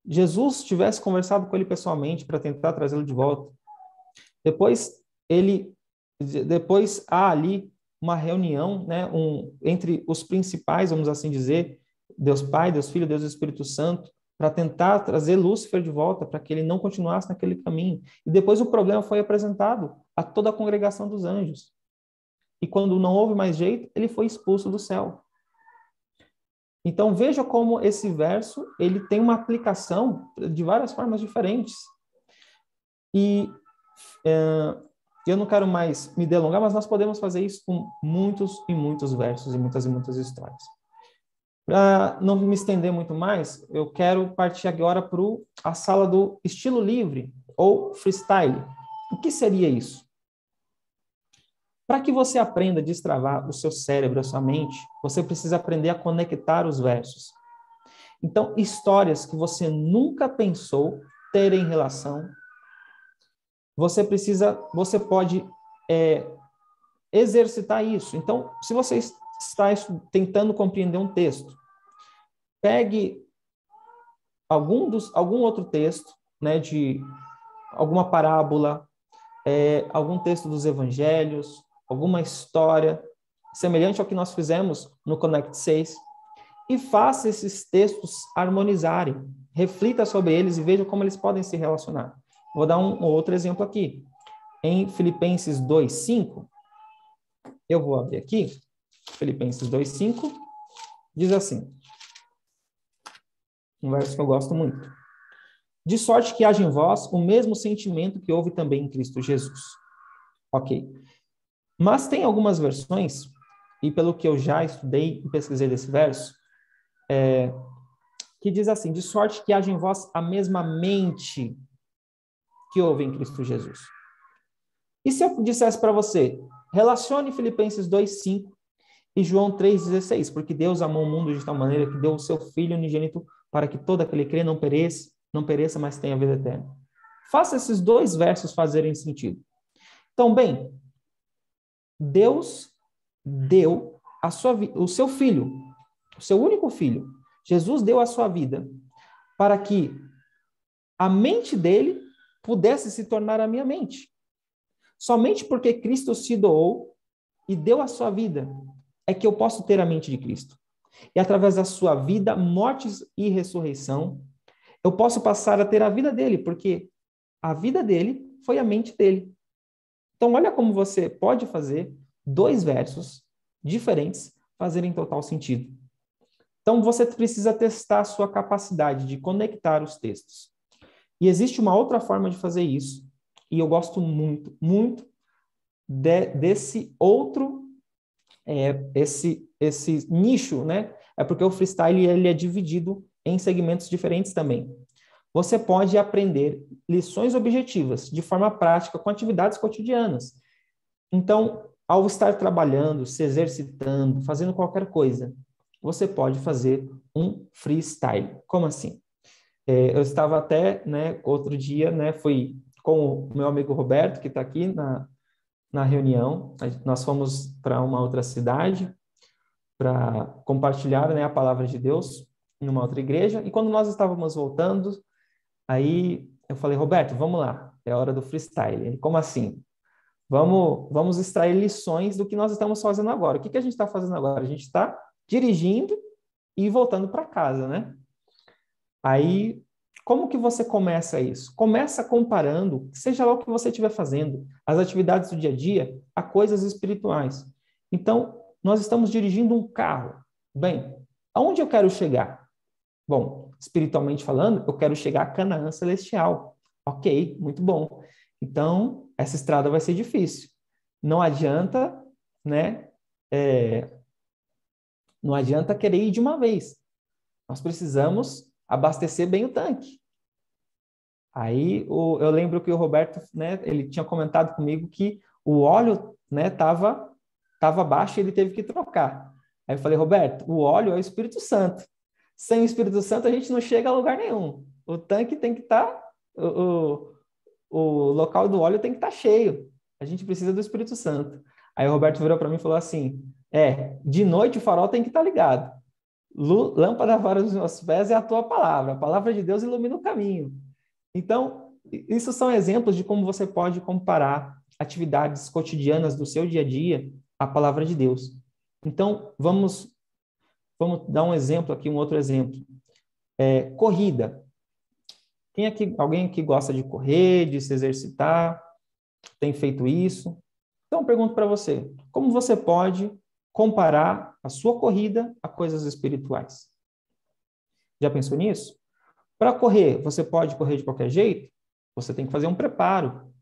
Jesus tivesse conversado com ele pessoalmente para tentar trazê-lo de volta. Depois há ali uma reunião, né, entre os principais, vamos assim dizer, Deus Pai, Deus Filho, Deus Espírito Santo, para tentar trazer Lúcifer de volta, para que ele não continuasse naquele caminho. E depois o problema foi apresentado a toda a congregação dos anjos. E quando não houve mais jeito, ele foi expulso do céu. Então veja como esse verso ele tem uma aplicação de várias formas diferentes. E eu não quero mais me delongar, mas nós podemos fazer isso com muitos e muitos versos e muitas histórias. Para não me estender muito mais, eu quero partir agora para a sala do estilo livre ou freestyle. O que seria isso? Para que você aprenda a destravar o seu cérebro, a sua mente, você precisa aprender a conectar os versos. Então, histórias que você nunca pensou terem relação, você pode exercitar isso. Então, se você está tentando compreender um texto, pegue algum outro texto, né, de alguma parábola, algum texto dos evangelhos, alguma história semelhante ao que nós fizemos no Connect 6 e faça esses textos harmonizarem. Reflita sobre eles e veja como eles podem se relacionar. Vou dar um outro exemplo aqui. Em Filipenses 2:5, eu vou abrir aqui, Filipenses 2:5, diz assim, um verso que eu gosto muito. De sorte que haja em vós o mesmo sentimento que houve também em Cristo Jesus. Ok. Mas tem algumas versões, e pelo que eu já estudei e pesquisei desse verso, que diz assim, de sorte que haja em vós a mesma mente que houve em Cristo Jesus. E se eu dissesse para você, relacione Filipenses 2:5 e João 3:16, porque Deus amou o mundo de tal maneira que deu o seu Filho unigênito para que todo aquele que crê não pereça, mas tenha vida eterna. Faça esses dois versos fazerem sentido. Então, bem, Deus deu o seu Filho, o seu único Filho. Jesus deu a sua vida para que a mente dele pudesse se tornar a minha mente. Somente porque Cristo se doou e deu a sua vida é que eu posso ter a mente de Cristo. E através da sua vida, morte e ressurreição, eu posso passar a ter a vida dele, porque a vida dele foi a mente dele. Então, olha como você pode fazer dois versos diferentes fazerem total sentido. Então, você precisa testar a sua capacidade de conectar os textos. E existe uma outra forma de fazer isso, e eu gosto muito, muito desse outro, esse nicho, né? É porque o freestyle ele é dividido em segmentos diferentes também. Você pode aprender lições objetivas de forma prática com atividades cotidianas. Então, ao estar trabalhando, se exercitando, fazendo qualquer coisa, você pode fazer um freestyle. Como assim? Eu estava até, né, outro dia, né, fui com o meu amigo Roberto, que está aqui na reunião. Nós fomos para uma outra cidade para compartilhar, né, a palavra de Deus numa outra igreja. E quando nós estávamos voltando, aí eu falei, Roberto, vamos lá, é hora do freestyle. Ele, como assim? Vamos extrair lições do que nós estamos fazendo agora. O que a gente está fazendo agora? A gente está dirigindo e ir voltando para casa, né? Aí, como que você começa isso? Começa comparando, seja lá o que você estiver fazendo, as atividades do dia a dia, a coisas espirituais. Então, nós estamos dirigindo um carro. Bem, aonde eu quero chegar? Bom, espiritualmente falando, eu quero chegar a Canaã Celestial. Ok, muito bom. Então, essa estrada vai ser difícil. Não adianta, né? Não adianta querer ir de uma vez. Nós precisamos abastecer bem o tanque. Aí, eu lembro que o Roberto, né, ele tinha comentado comigo que o óleo, né, tava baixo e ele teve que trocar. Aí eu falei, Roberto, o óleo é o Espírito Santo. Sem o Espírito Santo, a gente não chega a lugar nenhum. O tanque tem que estar, o local do óleo tem que estar cheio. A gente precisa do Espírito Santo. Aí o Roberto virou para mim e falou assim, de noite o farol tem que estar ligado. Lâmpada para os meus pés é a tua palavra. A palavra de Deus ilumina o caminho. Então, isso são exemplos de como você pode comparar atividades cotidianas do seu dia a dia à palavra de Deus. Então, vamos dar um exemplo aqui, um outro exemplo. Corrida. Alguém aqui gosta de correr, de se exercitar? Tem feito isso? Então, eu pergunto para você, como você pode comparar a sua corrida a coisas espirituais? Já pensou nisso? Para correr, você pode correr de qualquer jeito? Você tem que fazer um preparo.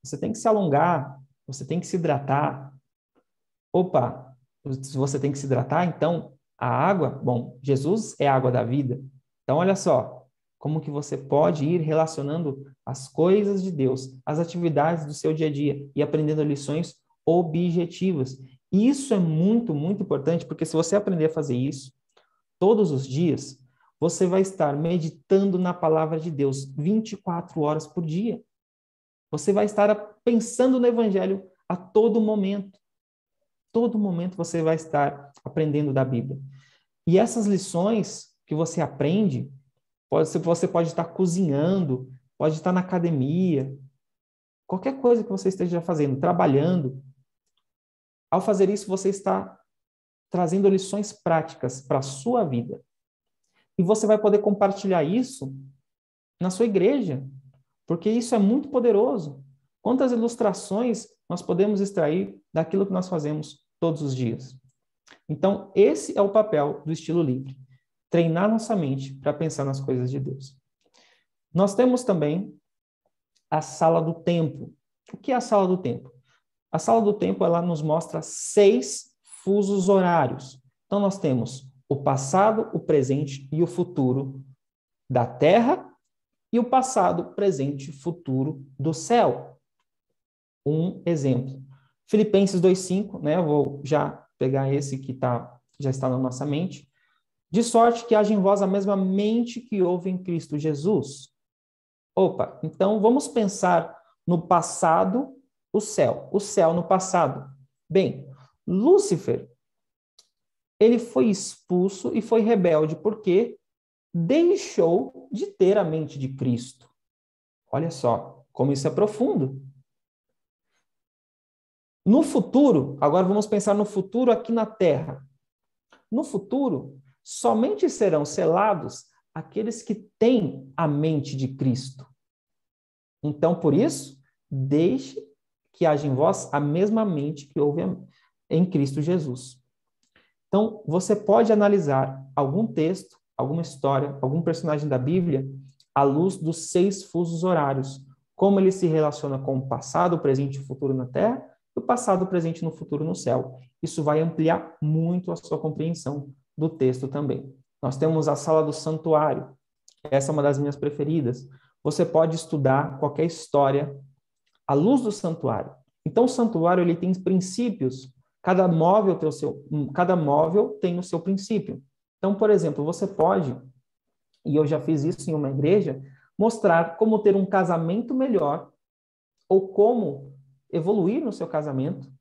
Você tem que se alongar, você tem que se hidratar. Opa, se você tem que se hidratar, então a água, bom, Jesus é a água da vida. Então, olha só, como que você pode ir relacionando as coisas de Deus, as atividades do seu dia a dia e aprendendo lições objetivas. E isso é muito, muito importante, porque se você aprender a fazer isso todos os dias, você vai estar meditando na palavra de Deus 24 horas por dia. Você vai estar pensando no Evangelho a todo momento. Todo momento você vai estar aprendendo da Bíblia. E essas lições que você aprende, você pode estar cozinhando, pode estar na academia, qualquer coisa que você esteja fazendo, trabalhando. Ao fazer isso, você está trazendo lições práticas para a sua vida. E você vai poder compartilhar isso na sua igreja, porque isso é muito poderoso. Quantas ilustrações nós podemos extrair daquilo que nós fazemos todos os dias? Então, esse é o papel do estilo livre. Treinar nossa mente para pensar nas coisas de Deus. Nós temos também a sala do tempo. O que é a sala do tempo? A sala do tempo, ela nos mostra 6 fusos horários. Então, nós temos o passado, o presente e o futuro da Terra e o passado, presente e futuro do céu. Um exemplo. Filipenses 2:5, né? Eu vou já pegar esse que já está na nossa mente. De sorte que haja em vós a mesma mente que houve em Cristo Jesus. Opa, então vamos pensar no passado, o céu no passado. Bem, Lúcifer, ele foi expulso e foi rebelde porque deixou de ter a mente de Cristo. Olha só, como isso é profundo. No futuro, agora vamos pensar no futuro aqui na Terra. No futuro, somente serão selados aqueles que têm a mente de Cristo. Então, por isso, deixe que haja em vós a mesma mente que houve em Cristo Jesus. Então, você pode analisar algum texto, alguma história, algum personagem da Bíblia à luz dos 6 fusos horários. Como ele se relaciona com o passado, o presente e o futuro na Terra, e o passado, o presente e o futuro no céu. Isso vai ampliar muito a sua compreensão do texto também. Nós temos a sala do santuário. Essa é uma das minhas preferidas. Você pode estudar qualquer história à luz do santuário. Então, o santuário ele tem princípios. Cada móvel tem o seu princípio. Então, por exemplo, você pode, e eu já fiz isso em uma igreja, mostrar como ter um casamento melhor ou como evoluir no seu casamento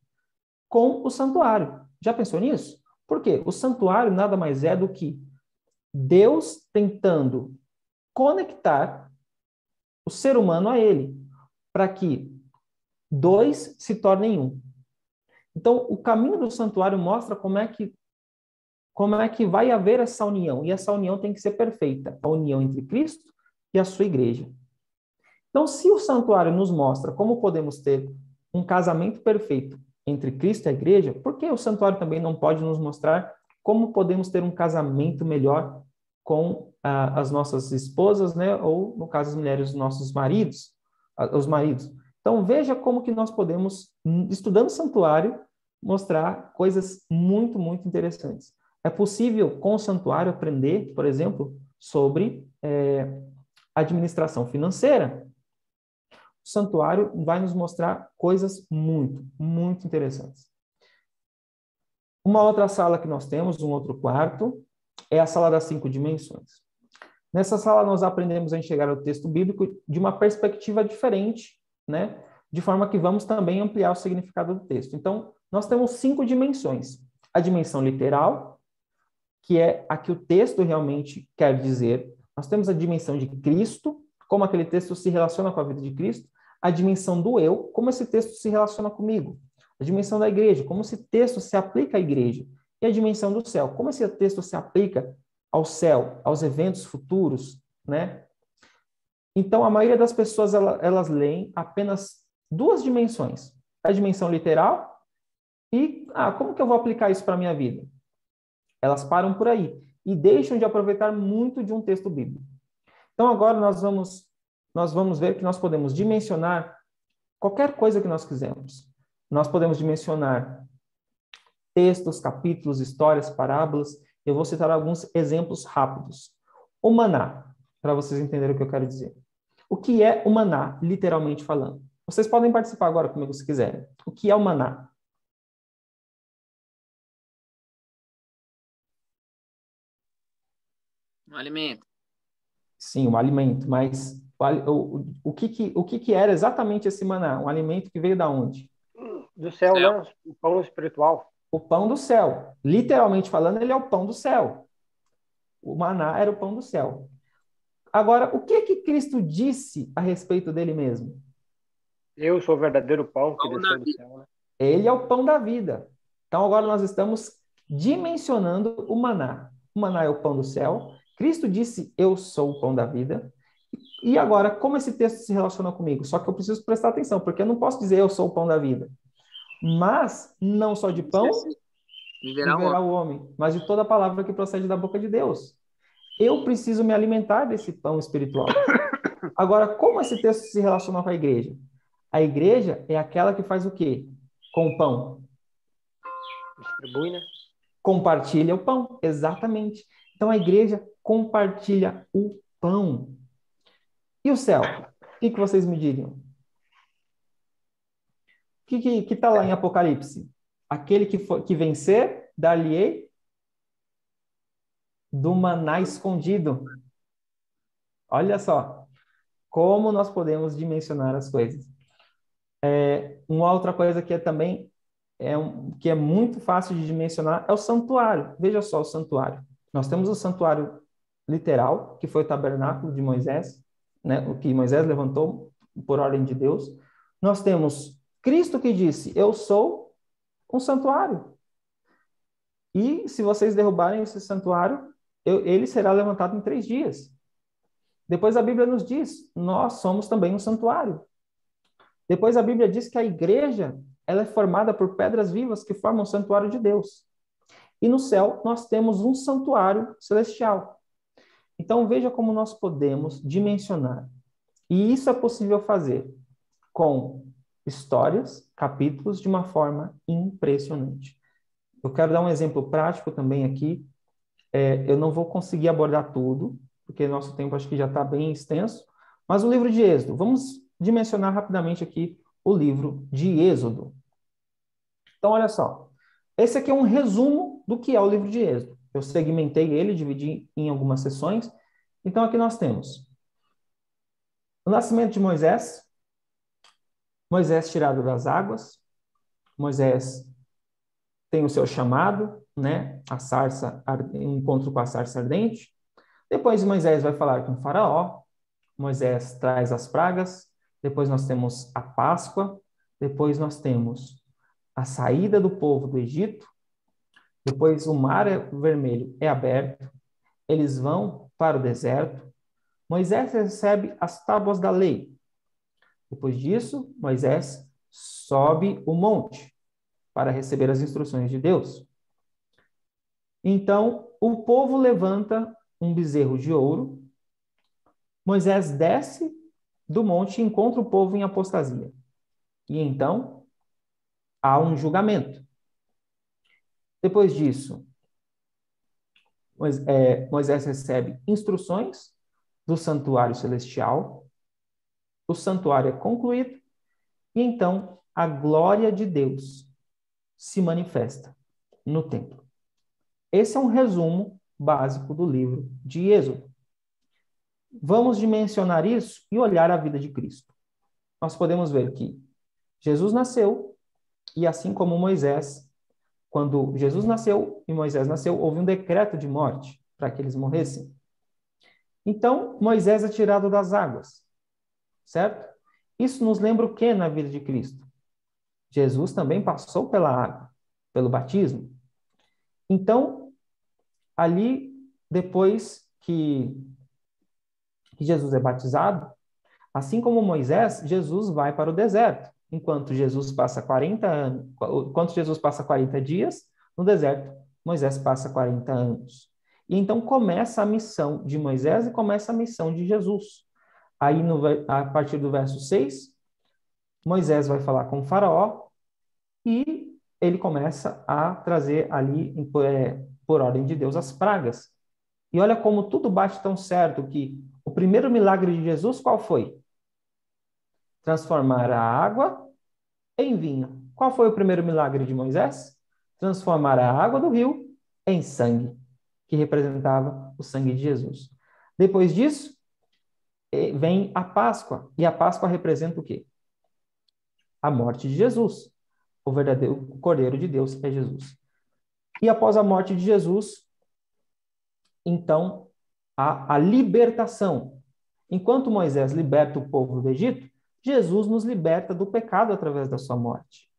com o santuário. Já pensou nisso? Por quê? O santuário nada mais é do que Deus tentando conectar o ser humano a ele, para que 2 se tornem 1. Então, o caminho do santuário mostra como é como é que vai haver essa união. E essa união tem que ser perfeita, a união entre Cristo e a sua igreja. Então, se o santuário nos mostra como podemos ter um casamento perfeito entre Cristo e a igreja, por que o santuário também não pode nos mostrar como podemos ter um casamento melhor com as nossas esposas, né? Ou, no caso, as mulheres, os nossos maridos, os maridos. Então, veja como que nós podemos, estudando o santuário, mostrar coisas muito, muito interessantes. É possível, com o santuário, aprender, por exemplo, sobre administração financeira. O santuário vai nos mostrar coisas muito, muito interessantes. Uma outra sala que nós temos, um outro quarto, é a sala das 5 dimensões. Nessa sala nós aprendemos a enxergar o texto bíblico de uma perspectiva diferente, né? De forma que vamos também ampliar o significado do texto. Então, nós temos 5 dimensões. A dimensão literal, que é a que o texto realmente quer dizer. Nós temos a dimensão de Cristo, como aquele texto se relaciona com a vida de Cristo. A dimensão do eu, como esse texto se relaciona comigo. A dimensão da igreja, como esse texto se aplica à igreja. E a dimensão do céu, como esse texto se aplica ao céu, aos eventos futuros, né? Então, a maioria das pessoas, elas leem apenas 2 dimensões. A dimensão literal e, como que eu vou aplicar isso para a minha vida? Elas param por aí e deixam de aproveitar muito de um texto bíblico. Então, agora nós vamos ver que nós podemos dimensionar qualquer coisa que nós quisermos. Nós podemos dimensionar textos, capítulos, histórias, parábolas. Eu vou citar alguns exemplos rápidos. O maná, para vocês entenderem o que eu quero dizer. O que é o maná, literalmente falando? Vocês podem participar agora comigo se quiserem. O que é o maná? Um alimento. Sim, um alimento, mas o que era exatamente esse maná? Um alimento que veio da onde? Do céu, né? O pão espiritual. O pão do céu. Literalmente falando, ele é o pão do céu. O maná era o pão do céu. Agora, o que Cristo disse a respeito dele mesmo? Eu sou o verdadeiro pão que desceu do céu, né? Ele é o pão da vida. Então, agora nós estamos dimensionando o maná. O maná é o pão do céu. Cristo disse, eu sou o pão da vida. E agora, como esse texto se relaciona comigo? Só que eu preciso prestar atenção, porque eu não posso dizer eu sou o pão da vida. Mas, não só de pão viverá o homem, mas de toda a palavra que procede da boca de Deus. Eu preciso me alimentar desse pão espiritual. Agora, como esse texto se relaciona com a igreja? A igreja é aquela que faz o quê? Com o pão? Distribui, né? Compartilha o pão, exatamente. Então, a igreja compartilha o pão. E o céu? O que vocês me diriam? O que está lá em Apocalipse? Aquele que vencer, dar-lhe-ei do maná escondido. Olha só, como nós podemos dimensionar as coisas. Uma outra coisa que também que é muito fácil de dimensionar é o santuário. Veja só o santuário. Nós temos o santuário literal, que foi o tabernáculo de Moisés, né, o que Moisés levantou por ordem de Deus. Nós temos Cristo que disse, eu sou um santuário. E se vocês derrubarem esse santuário, ele será levantado em 3 dias. Depois a Bíblia nos diz, nós somos também um santuário. Depois a Bíblia diz que a igreja, ela é formada por pedras vivas que formam o santuário de Deus. E no céu nós temos um santuário celestial. Então veja como nós podemos dimensionar. E isso é possível fazer com histórias, capítulos, de uma forma impressionante. Eu quero dar um exemplo prático também aqui. Eu não vou conseguir abordar tudo, porque nosso tempo acho que já está bem extenso, mas o livro de Êxodo. Vamos dimensionar rapidamente aqui o livro de Êxodo. Então, olha só. Esse aqui é um resumo do que é o livro de Êxodo. Eu segmentei ele, dividi em algumas sessões. Então, aqui nós temos o nascimento de Moisés, Moisés tirado das águas, Moisés tem o seu chamado, né? A sarça, o encontro com a sarça ardente. Depois Moisés vai falar com o faraó, Moisés traz as pragas, depois nós temos a Páscoa, depois nós temos a saída do povo do Egito, Depois o mar vermelho é aberto, eles vão para o deserto. Moisés recebe as tábuas da lei. Depois disso, Moisés sobe o monte para receber as instruções de Deus. Então, o povo levanta um bezerro de ouro. Moisés desce do monte e encontra o povo em apostasia. E então, há um julgamento. Depois disso, Moisés recebe instruções do santuário celestial. O santuário é concluído. E então, a glória de Deus se manifesta no templo. Esse é um resumo básico do livro de Êxodo. Vamos dimensionar isso e olhar a vida de Cristo. Nós podemos ver que Jesus nasceu e assim como Moisés, quando Jesus nasceu e Moisés nasceu, houve um decreto de morte para que eles morressem. Então, Moisés é tirado das águas, certo? Isso nos lembra o que na vida de Cristo? Jesus também passou pela água, pelo batismo. Então, ali, depois que Jesus é batizado, assim como Moisés, Jesus vai para o deserto. Enquanto Jesus passa 40 dias no deserto, Moisés passa 40 anos. E então começa a missão de Moisés e começa a missão de Jesus. Aí, a partir do verso 6, Moisés vai falar com o faraó e ele começa a trazer ali, por ordem de Deus, as pragas. E olha como tudo bate tão certo que o primeiro milagre de Jesus, qual foi? Transformar a água em vinho. Qual foi o primeiro milagre de Moisés? Transformar a água do rio em sangue, que representava o sangue de Jesus. Depois disso, vem a Páscoa. E a Páscoa representa o quê? A morte de Jesus. O verdadeiro Cordeiro de Deus é Jesus. E após a morte de Jesus, então, a libertação. Enquanto Moisés liberta o povo do Egito, Jesus nos liberta do pecado através da sua morte.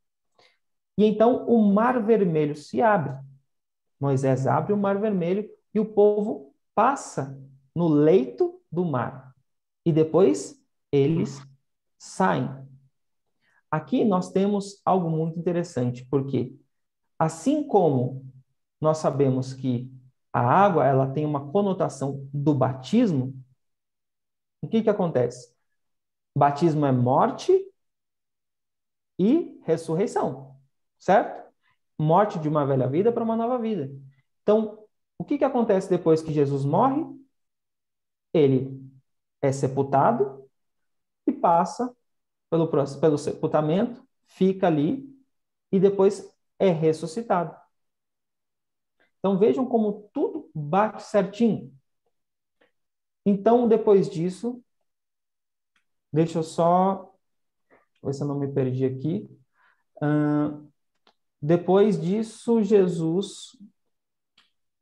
E então o Mar Vermelho se abre. Moisés abre o Mar Vermelho e o povo passa no leito do mar. E depois eles saem. Aqui nós temos algo muito interessante, porque assim como nós sabemos que a água ela tem uma conotação do batismo, o que acontece? Batismo é morte e ressurreição, certo? Morte de uma velha vida para uma nova vida. Então, o que acontece depois que Jesus morre? Ele é sepultado e passa pelo sepultamento, fica ali e depois é ressuscitado. Então, vejam como tudo bate certinho. Então, depois disso, deixa eu só ver se eu não me perdi aqui. Depois disso, Jesus,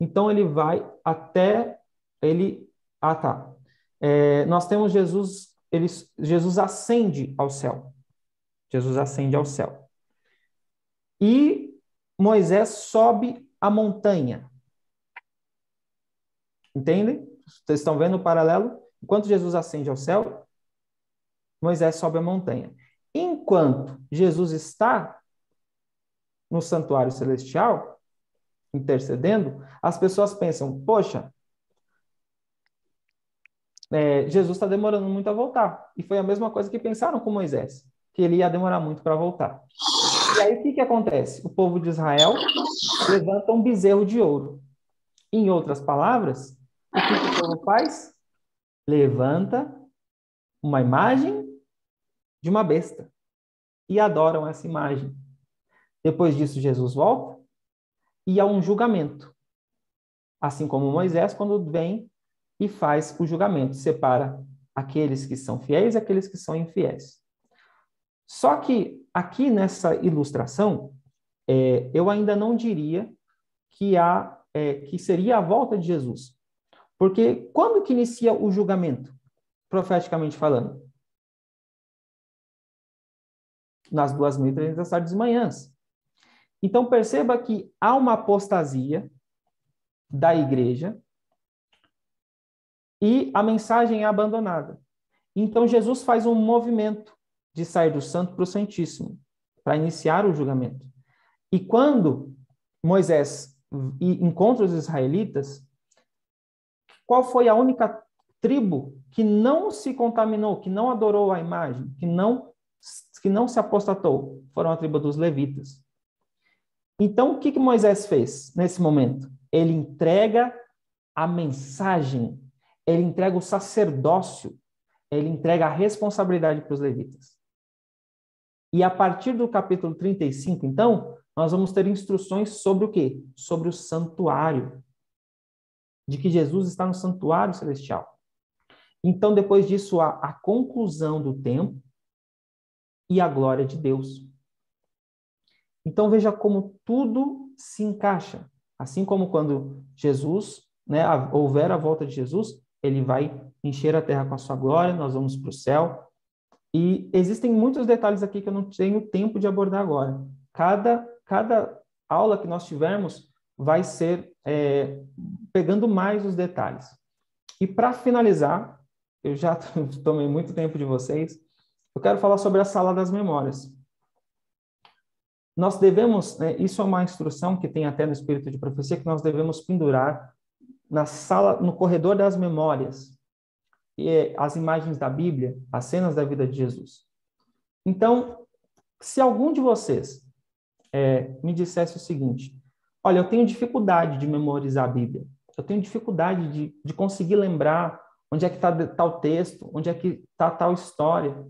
então ele vai até ele. Ah, tá. Nós temos Jesus. Jesus ascende ao céu. Jesus ascende ao céu. E Moisés sobe a montanha. Entendem? Vocês estão vendo o paralelo? Enquanto Jesus ascende ao céu, Moisés sobe a montanha. Enquanto Jesus está no santuário celestial, intercedendo, as pessoas pensam, poxa, Jesus está demorando muito a voltar. E foi a mesma coisa que pensaram com Moisés, que ele ia demorar muito para voltar. E aí o que acontece? O povo de Israel levanta um bezerro de ouro. Em outras palavras, o que o povo faz? Levanta uma imagem de uma besta e adoram essa imagem. Depois disso, Jesus volta e há um julgamento. Assim como Moisés, quando vem e faz o julgamento, separa aqueles que são fiéis e aqueles que são infiéis. Só que aqui nessa ilustração, eu ainda não diria que seria a volta de Jesus. Porque quando que inicia o julgamento, profeticamente falando? Nas 2:30 das tardes e manhãs. Então, perceba que há uma apostasia da igreja e a mensagem é abandonada. Então, Jesus faz um movimento de sair do santo para o santíssimo, para iniciar o julgamento. E quando Moisés encontra os israelitas, qual foi a única tribo que não se contaminou, que não adorou a imagem, que não se apostatou? Foram a tribo dos levitas. Então, o que Moisés fez nesse momento? Ele entrega a mensagem, ele entrega o sacerdócio, ele entrega a responsabilidade para os levitas. E a partir do capítulo 35, então, nós vamos ter instruções sobre o quê? Sobre o santuário. De que Jesus está no santuário celestial. Então, depois disso, há a conclusão do tempo e a glória de Deus. Então, veja como tudo se encaixa. Assim como quando Jesus, houver a volta de Jesus, ele vai encher a terra com a sua glória, nós vamos para o céu. E existem muitos detalhes aqui que eu não tenho tempo de abordar agora. Cada aula que nós tivermos vai ser pegando mais os detalhes. E para finalizar, eu já tomei muito tempo de vocês, eu quero falar sobre a sala das memórias. Nós devemos, isso é uma instrução que tem até no Espírito de Profecia, que nós devemos pendurar na sala, no corredor das memórias, as imagens da Bíblia, as cenas da vida de Jesus. Então, se algum de vocês me dissesse o seguinte: olha, eu tenho dificuldade de memorizar a Bíblia, eu tenho dificuldade de conseguir lembrar onde é que está tal texto, onde é que está tal história.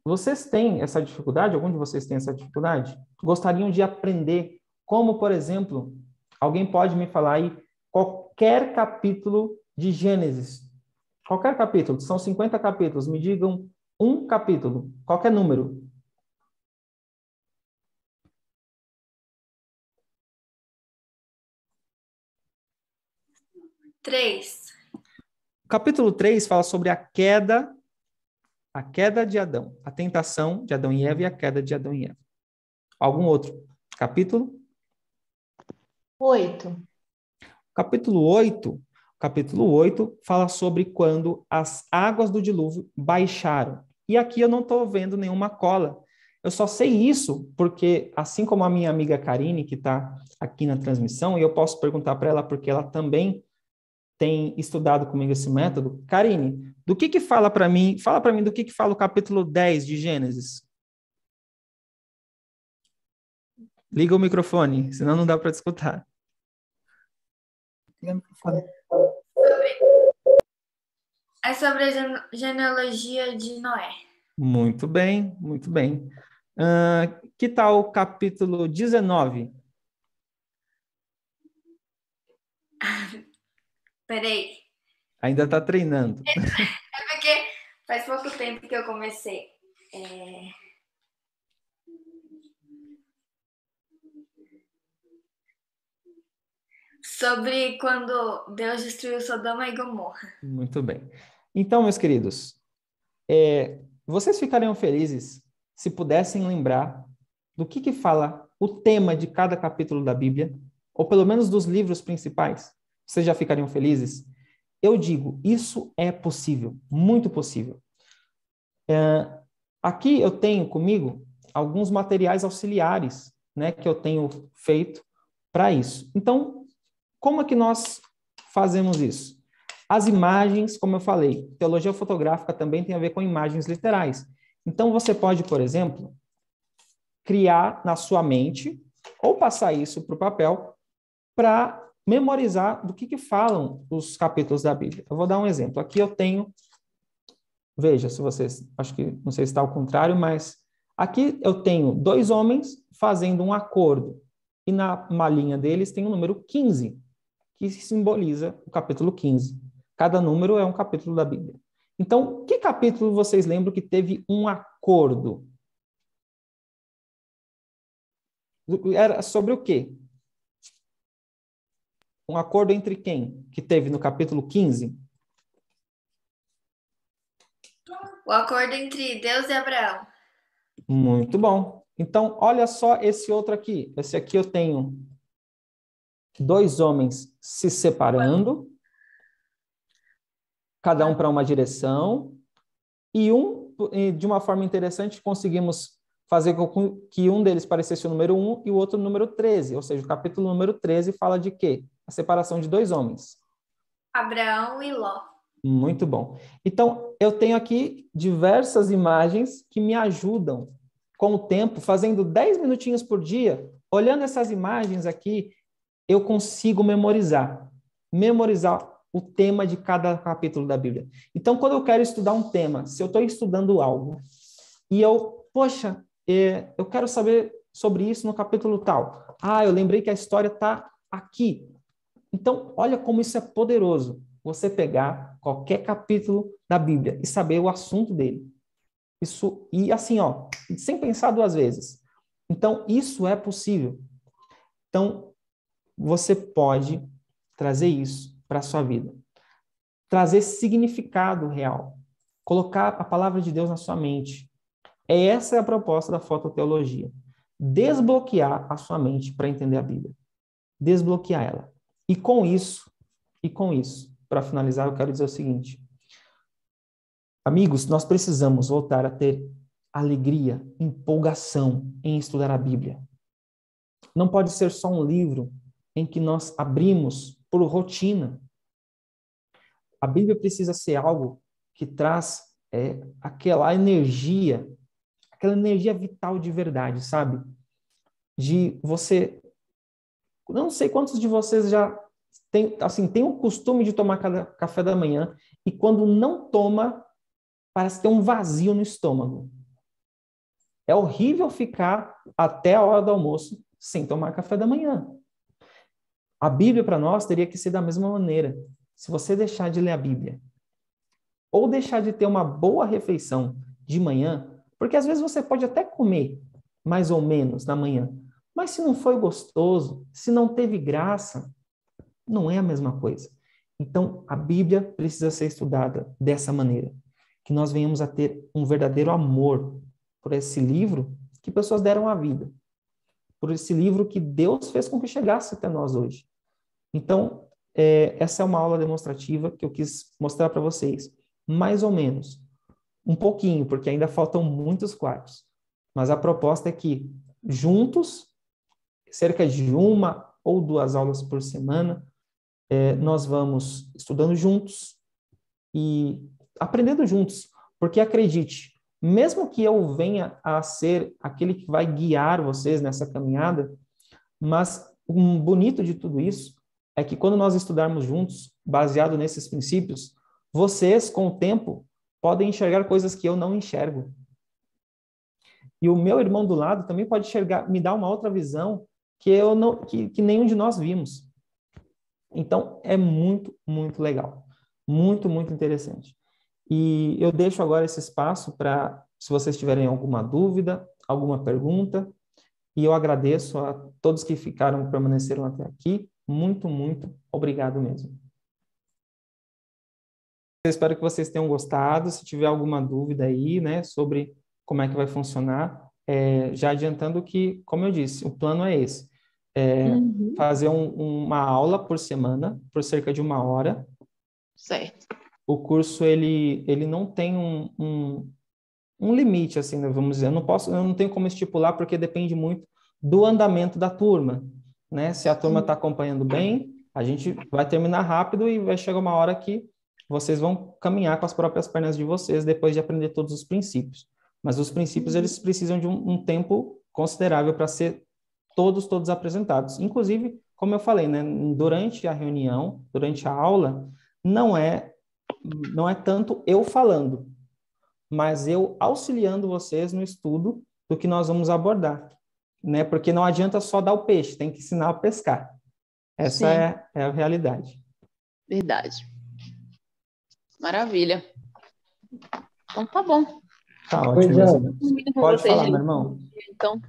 Vocês têm essa dificuldade? Algum de vocês tem essa dificuldade? Gostariam de aprender como, por exemplo, alguém pode me falar aí qualquer capítulo de Gênesis? Qualquer capítulo, são 50 capítulos, me digam um capítulo, qualquer número. Três. O capítulo 3 fala sobre a queda de Adão, a tentação de Adão e Eva e a queda de Adão e Eva. Algum outro capítulo? 8. Capítulo 8 fala sobre quando as águas do dilúvio baixaram. E aqui eu não estou vendo nenhuma cola. Eu só sei isso porque, assim como a minha amiga Karine, que está aqui na transmissão, e eu posso perguntar para ela porque ela também tem estudado comigo esse método. Karine, do que fala para mim? Fala para mim do que fala o capítulo 10 de Gênesis. Liga o microfone, senão não dá para te escutar. Liga o microfone. É sobre a genealogia de Noé. Muito bem, muito bem. Que tal o capítulo 19? Peraí. Ainda está treinando. É porque faz pouco tempo que eu comecei. Sobre quando Deus destruiu Sodoma e Gomorra. Muito bem. Então, meus queridos, vocês ficariam felizes se pudessem lembrar do que fala o tema de cada capítulo da Bíblia, ou pelo menos dos livros principais? Vocês já ficariam felizes? Eu digo, isso é possível, muito possível. Aqui eu tenho comigo alguns materiais auxiliares, que eu tenho feito para isso. Então, como é que nós fazemos isso? As imagens, como eu falei, teologia fotográfica também tem a ver com imagens literais. Então, você pode, por exemplo, criar na sua mente, ou passar isso para o papel, para memorizar do que falam os capítulos da Bíblia. Eu vou dar um exemplo. Aqui eu tenho, veja, se vocês, acho que, não sei se está ao contrário, mas aqui eu tenho 2 homens fazendo um acordo, e na malinha deles tem o número 15, que simboliza o capítulo 15. Cada número é um capítulo da Bíblia. Então, que capítulo vocês lembram que teve um acordo? Era sobre o quê? Um acordo entre quem? Que teve no capítulo 15? O acordo entre Deus e Abraão. Muito bom. Então, olha só esse outro aqui. Esse aqui eu tenho 2 homens se separando, cada um para uma direção, e de uma forma interessante, conseguimos fazer com que um deles parecesse o número 1 e o outro o número 13, ou seja, o capítulo número 13 fala de quê? A separação de 2 homens. Abraão e Ló. Muito bom. Então, eu tenho aqui diversas imagens que me ajudam com o tempo, fazendo 10 minutinhos por dia, olhando essas imagens aqui, eu consigo memorizar o tema de cada capítulo da Bíblia. Então, quando eu quero estudar um tema, se eu estou estudando algo, e eu quero saber sobre isso no capítulo tal. Eu lembrei que a história está aqui. Então, olha como isso é poderoso. Você pegar qualquer capítulo da Bíblia e saber o assunto dele. Isso, e assim, sem pensar 2 vezes. Então, isso é possível. Então, você pode trazer isso para a sua vida. Trazer significado real. Colocar a palavra de Deus na sua mente. Essa é a proposta da fototeologia. Desbloquear a sua mente para entender a Bíblia. Desbloquear ela. E com isso, para finalizar, eu quero dizer o seguinte. Amigos, nós precisamos voltar a ter alegria, empolgação em estudar a Bíblia. Não pode ser só um livro em que nós abrimos por rotina. A Bíblia precisa ser algo que traz aquela energia vital de verdade, sabe? De você... Não sei quantos de vocês já tem o costume de tomar café da manhã e quando não toma, parece ter um vazio no estômago. É horrível ficar até a hora do almoço sem tomar café da manhã. A Bíblia para nós teria que ser da mesma maneira. Se você deixar de ler a Bíblia ou deixar de ter uma boa refeição de manhã, porque às vezes você pode até comer mais ou menos na manhã, mas se não foi gostoso, se não teve graça, não é a mesma coisa. Então, a Bíblia precisa ser estudada dessa maneira, que nós venhamos a ter um verdadeiro amor por esse livro que pessoas deram a vida, por esse livro que Deus fez com que chegasse até nós hoje. Então, essa é uma aula demonstrativa que eu quis mostrar para vocês, mais ou menos, um pouquinho, porque ainda faltam muitos quartos, mas a proposta é que, juntos, cerca de 1 ou 2 aulas por semana, nós vamos estudando juntos e aprendendo juntos, porque acredite, mesmo que eu venha a ser aquele que vai guiar vocês nessa caminhada, mas o bonito de tudo isso é que quando nós estudarmos juntos, baseado nesses princípios, vocês, com o tempo, podem enxergar coisas que eu não enxergo. E o meu irmão do lado também pode enxergar, me dar uma outra visão que nenhum de nós vimos. Então, é muito, muito legal. Muito, muito interessante. E eu deixo agora esse espaço para, se vocês tiverem alguma dúvida, alguma pergunta, e eu agradeço a todos que permaneceram até aqui. Muito, muito obrigado mesmo. Eu espero que vocês tenham gostado. Se tiver alguma dúvida aí, né, sobre como é que vai funcionar, já adiantando que, como eu disse, o plano é esse. Fazer uma aula por semana, por cerca de 1 hora. Certo. O curso, ele não tem um limite, assim, né, vamos dizer. Eu não tenho como estipular, porque depende muito do andamento da turma, né? Se a turma está acompanhando bem, a gente vai terminar rápido e vai chegar uma hora que vocês vão caminhar com as próprias pernas de vocês, depois de aprender todos os princípios. Mas os princípios, eles precisam de um tempo considerável para ser todos apresentados. Inclusive, como eu falei, né, durante a reunião, durante a aula, não é tanto eu falando, mas eu auxiliando vocês no estudo do que nós vamos abordar, né? Porque não adianta só dar o peixe, tem que ensinar a pescar. Essa é a realidade. Verdade. Maravilha. Então tá bom. Tá ótimo. Pode falar, meu irmão. Então.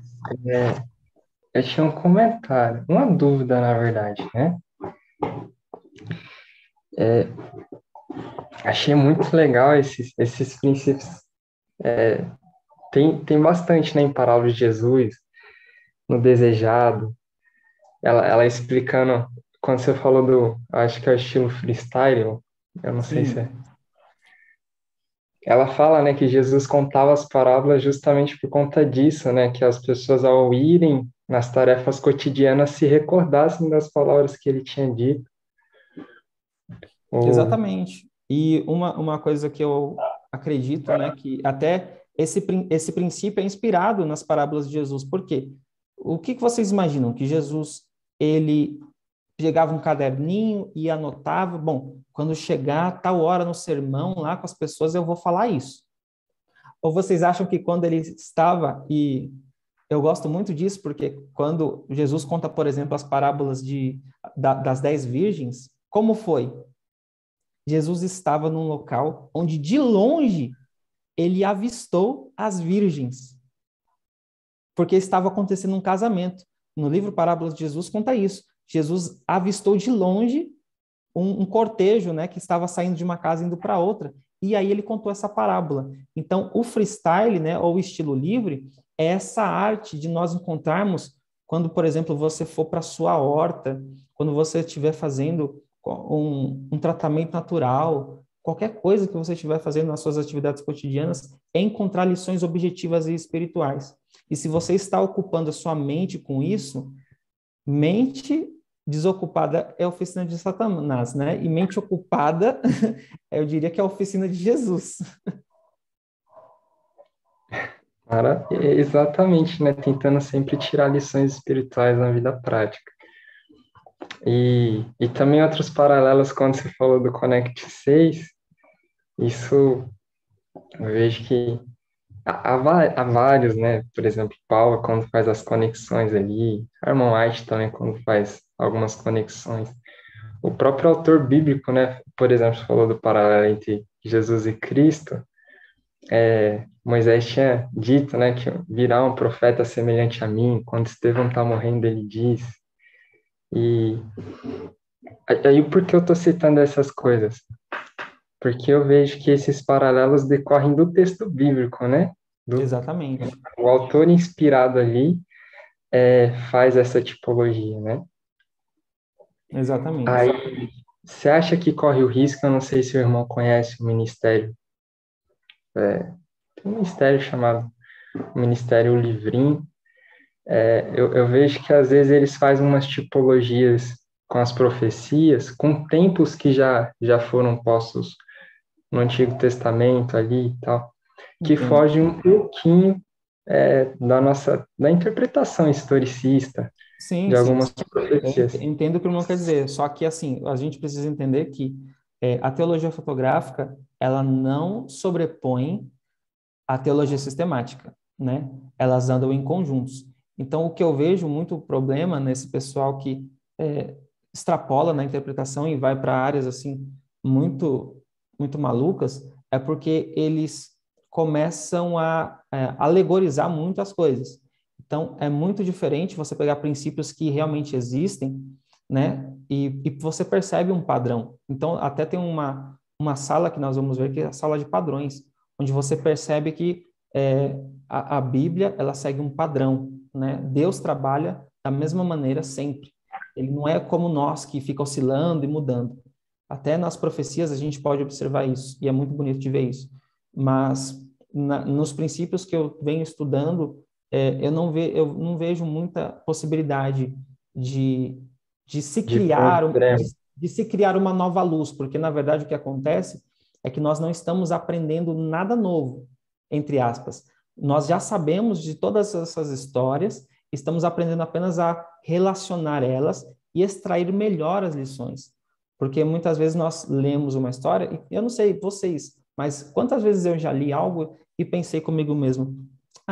Eu tinha um comentário, uma dúvida, na verdade, né? Achei muito legal esses princípios tem bastante, né, em Parábolas de Jesus, no Desejado, ela explicando, quando você falou acho que é o estilo freestyle, eu não sei se é. Sim, Ela fala, né, que Jesus contava as parábolas justamente por conta disso, né, que as pessoas ao irem nas tarefas cotidianas se recordassem das palavras que ele tinha dito. Ou, exatamente. E uma coisa que eu acredito, né, que até esse princípio é inspirado nas parábolas de Jesus. Por quê? O que vocês imaginam? Que Jesus, ele pegava um caderninho e anotava, bom, quando chegar tal hora no sermão lá com as pessoas, eu vou falar isso. Ou vocês acham que quando ele estava, e eu gosto muito disso, porque quando Jesus conta, por exemplo, as parábolas das 10 virgens, como foi? Jesus estava num local onde, de longe, ele avistou as virgens, porque estava acontecendo um casamento. No livro Parábolas de Jesus conta isso. Jesus avistou de longe um cortejo, né, que estava saindo de uma casa indo para outra, e aí ele contou essa parábola. Então, o freestyle, né, ou o estilo livre, é essa arte de nós encontrarmos quando, por exemplo, você for para a sua horta, quando você estiver fazendo um tratamento natural, qualquer coisa que você estiver fazendo nas suas atividades cotidianas, é encontrar lições objetivas e espirituais. E se você está ocupando a sua mente com isso, mente desocupada é a oficina de Satanás, né? E mente ocupada, eu diria que é a oficina de Jesus. cara, exatamente, né, tentando sempre tirar lições espirituais na vida prática. E também outros paralelos, quando você falou do Connect 6, isso eu vejo que há vários, né? Por exemplo, Paulo, quando faz as conexões ali, Herman White também, quando faz algumas conexões. O próprio autor bíblico, né? Por exemplo, falou do paralelo entre Jesus e Cristo. Moisés tinha dito, né, que virá um profeta semelhante a mim. Quando Estevão está morrendo, ele diz. E aí, por que eu estou citando essas coisas? Porque eu vejo que esses paralelos decorrem do texto bíblico, né? Exatamente. O autor inspirado ali faz essa tipologia, né? Exatamente. Aí, você acha que corre o risco? Eu não sei se o irmão conhece o ministério. Tem um ministério chamado Ministério Livrinho. Eu vejo que às vezes eles fazem umas tipologias com as profecias, com tempos que já foram postos no Antigo Testamento ali e tal, que Entendo. fogem um pouquinho da interpretação historicista Sim, de sim. algumas profecias. Eu entendo o que o irmão quer dizer, só que, assim, a gente precisa entender que a teologia fotográfica, ela não sobrepõe a teologia sistemática, né? Elas andam em conjuntos. Então, o que eu vejo muito problema nesse pessoal que extrapola na interpretação e vai para áreas, assim, muito, muito malucas, é porque eles começam a alegorizar muito as coisas. Então, é muito diferente você pegar princípios que realmente existem, né? E você percebe um padrão. Então, até tem uma sala que nós vamos ver, que é a sala de padrões, onde você percebe que a Bíblia, ela segue um padrão, né? Deus trabalha da mesma maneira sempre. Ele não é como nós, que fica oscilando e mudando. Até nas profecias a gente pode observar isso, e é muito bonito de ver isso. Mas nos princípios que eu venho estudando, eu não vejo muita possibilidade de se criar de se criar uma nova luz, porque na verdade o que acontece é que nós não estamos aprendendo nada novo, entre aspas. Nós já sabemos de todas essas histórias, estamos aprendendo apenas a relacionar elas e extrair melhor as lições. Porque muitas vezes nós lemos uma história, e eu não sei vocês, mas quantas vezes eu já li algo e pensei comigo mesmo,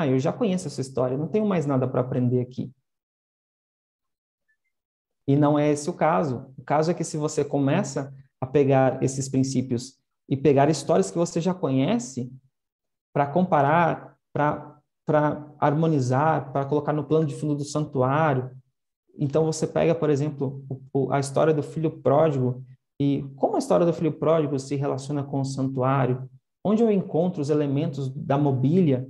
eu já conheço essa história, não tenho mais nada para aprender aqui. E não é esse o caso. O caso é que se você começa a pegar esses princípios e pegar histórias que você já conhece para comparar, para harmonizar, para colocar no plano de fundo do santuário. Então você pega, por exemplo, a história do filho pródigo, e como a história do filho pródigo se relaciona com o santuário, onde eu encontro os elementos da mobília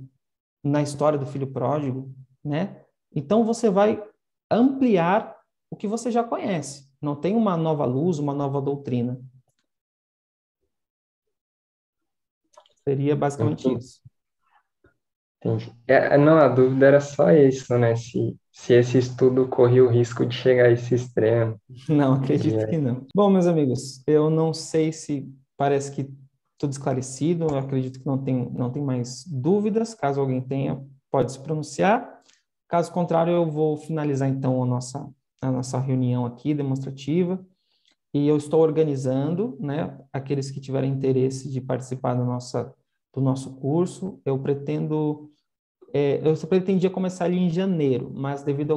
na história do filho pródigo, né? Então você vai ampliar o que você já conhece. Não tem uma nova luz, uma nova doutrina. Seria basicamente isso. Entendi. Não, a dúvida era só isso, né? Se esse estudo corria o risco de chegar a esse extremo. Não, acredito que não. Bom, meus amigos, eu não sei se parece que tudo esclarecido, eu acredito que não tem mais dúvidas. Caso alguém tenha, pode se pronunciar. Caso contrário, eu vou finalizar então a nossa reunião aqui demonstrativa. E eu estou organizando, né, aqueles que tiverem interesse de participar do nosso curso. Eu pretendia começar ali em janeiro, mas devido a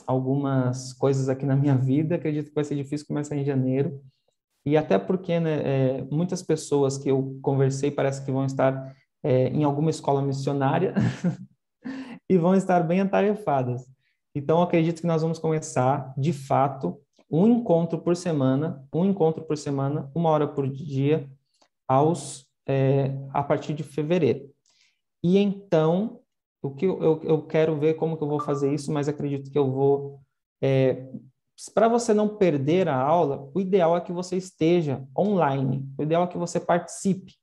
algumas coisas aqui na minha vida, acredito que vai ser difícil começar em janeiro. E até porque, né, muitas pessoas que eu conversei parece que vão estar em alguma escola missionária e vão estar bem atarefadas. Então, acredito que nós vamos começar, de fato, um encontro por semana, 1 hora por dia, a partir de fevereiro. E então, o que eu quero ver como que eu vou fazer isso, mas acredito que eu vou... para você não perder a aula, o ideal é que você esteja online, o ideal é que você participe.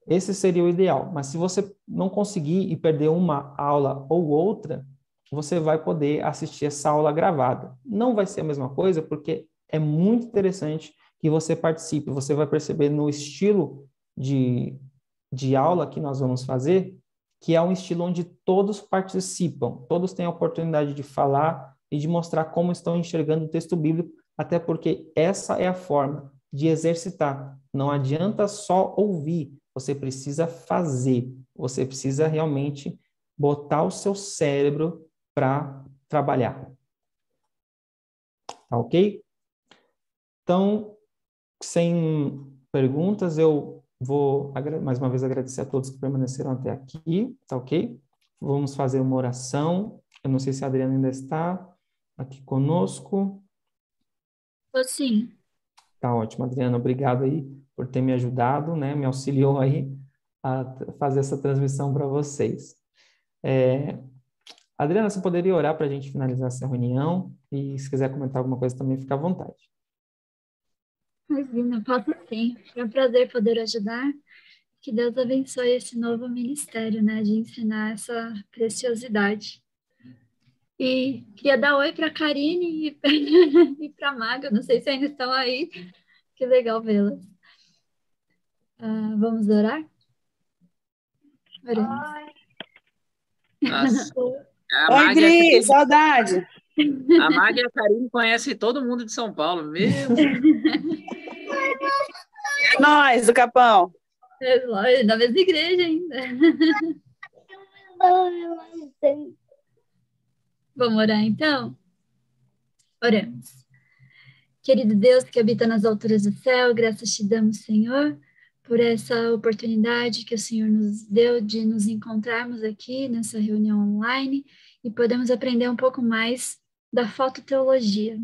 Esse seria o ideal. Mas se você não conseguir e perder uma aula ou outra, você vai poder assistir essa aula gravada. Não vai ser a mesma coisa, porque é muito interessante que você participe. Você vai perceber no estilo de aula que nós vamos fazer, que é um estilo onde todos participam, todos têm a oportunidade de falar e de mostrar como estão enxergando o texto bíblico, até porque essa é a forma de exercitar. Não adianta só ouvir, você precisa fazer, você precisa realmente botar o seu cérebro para trabalhar. Tá ok? Então, sem perguntas, eu vou mais uma vez agradecer a todos que permaneceram até aqui, tá ok? Vamos fazer uma oração. Eu não sei se a Adriana ainda está aqui conosco. Sim. Tá ótimo, Adriana. Obrigado aí por ter me ajudado, né? Me auxiliou aí a fazer essa transmissão para vocês. Adriana, você poderia orar para a gente finalizar essa reunião? E se quiser comentar alguma coisa também, fica à vontade. Imagina, posso sim. É um prazer poder ajudar. Que Deus abençoe esse novo ministério, né, de ensinar essa preciosidade. E queria dar oi para a Karine e para a Maga, não sei se ainda estão aí. Que legal vê-las. Vamos orar? Oremos. Nossa. Oi, Gri, saudade. A Mag e a Karine conhecem todo mundo de São Paulo, mesmo. É nós, do Capão. Da mesma igreja ainda. Vamos orar então? Oremos. Querido Deus que habita nas alturas do céu, graças te damos, Senhor, por essa oportunidade que o Senhor nos deu de nos encontrarmos aqui nessa reunião online e podemos aprender um pouco mais da fototeologia.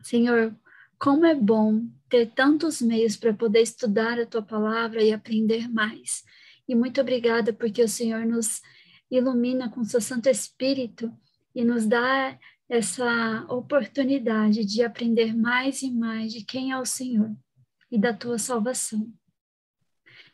Senhor, como é bom ter tantos meios para poder estudar a Tua Palavra e aprender mais. E muito obrigada porque o Senhor nos ilumina com Seu Santo Espírito e nos dá essa oportunidade de aprender mais e mais de quem é o Senhor e da Tua salvação.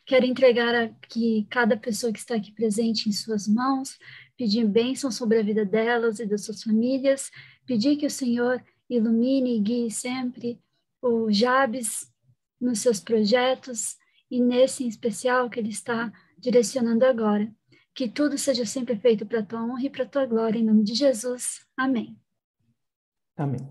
Quero entregar aqui cada pessoa que está aqui presente em suas mãos, pedir bênção sobre a vida delas e das suas famílias, pedir que o Senhor ilumine e guie sempre o Jabes nos seus projetos e nesse em especial que ele está direcionando agora. Que tudo seja sempre feito para a tua honra e para a tua glória, em nome de Jesus. Amém. Amém.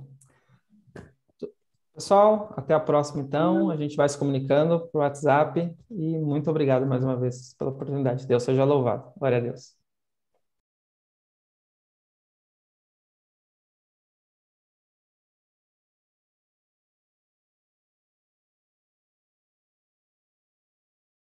Pessoal, até a próxima então. A gente vai se comunicando por WhatsApp e muito obrigado mais uma vez pela oportunidade. Deus seja louvado. Glória a Deus.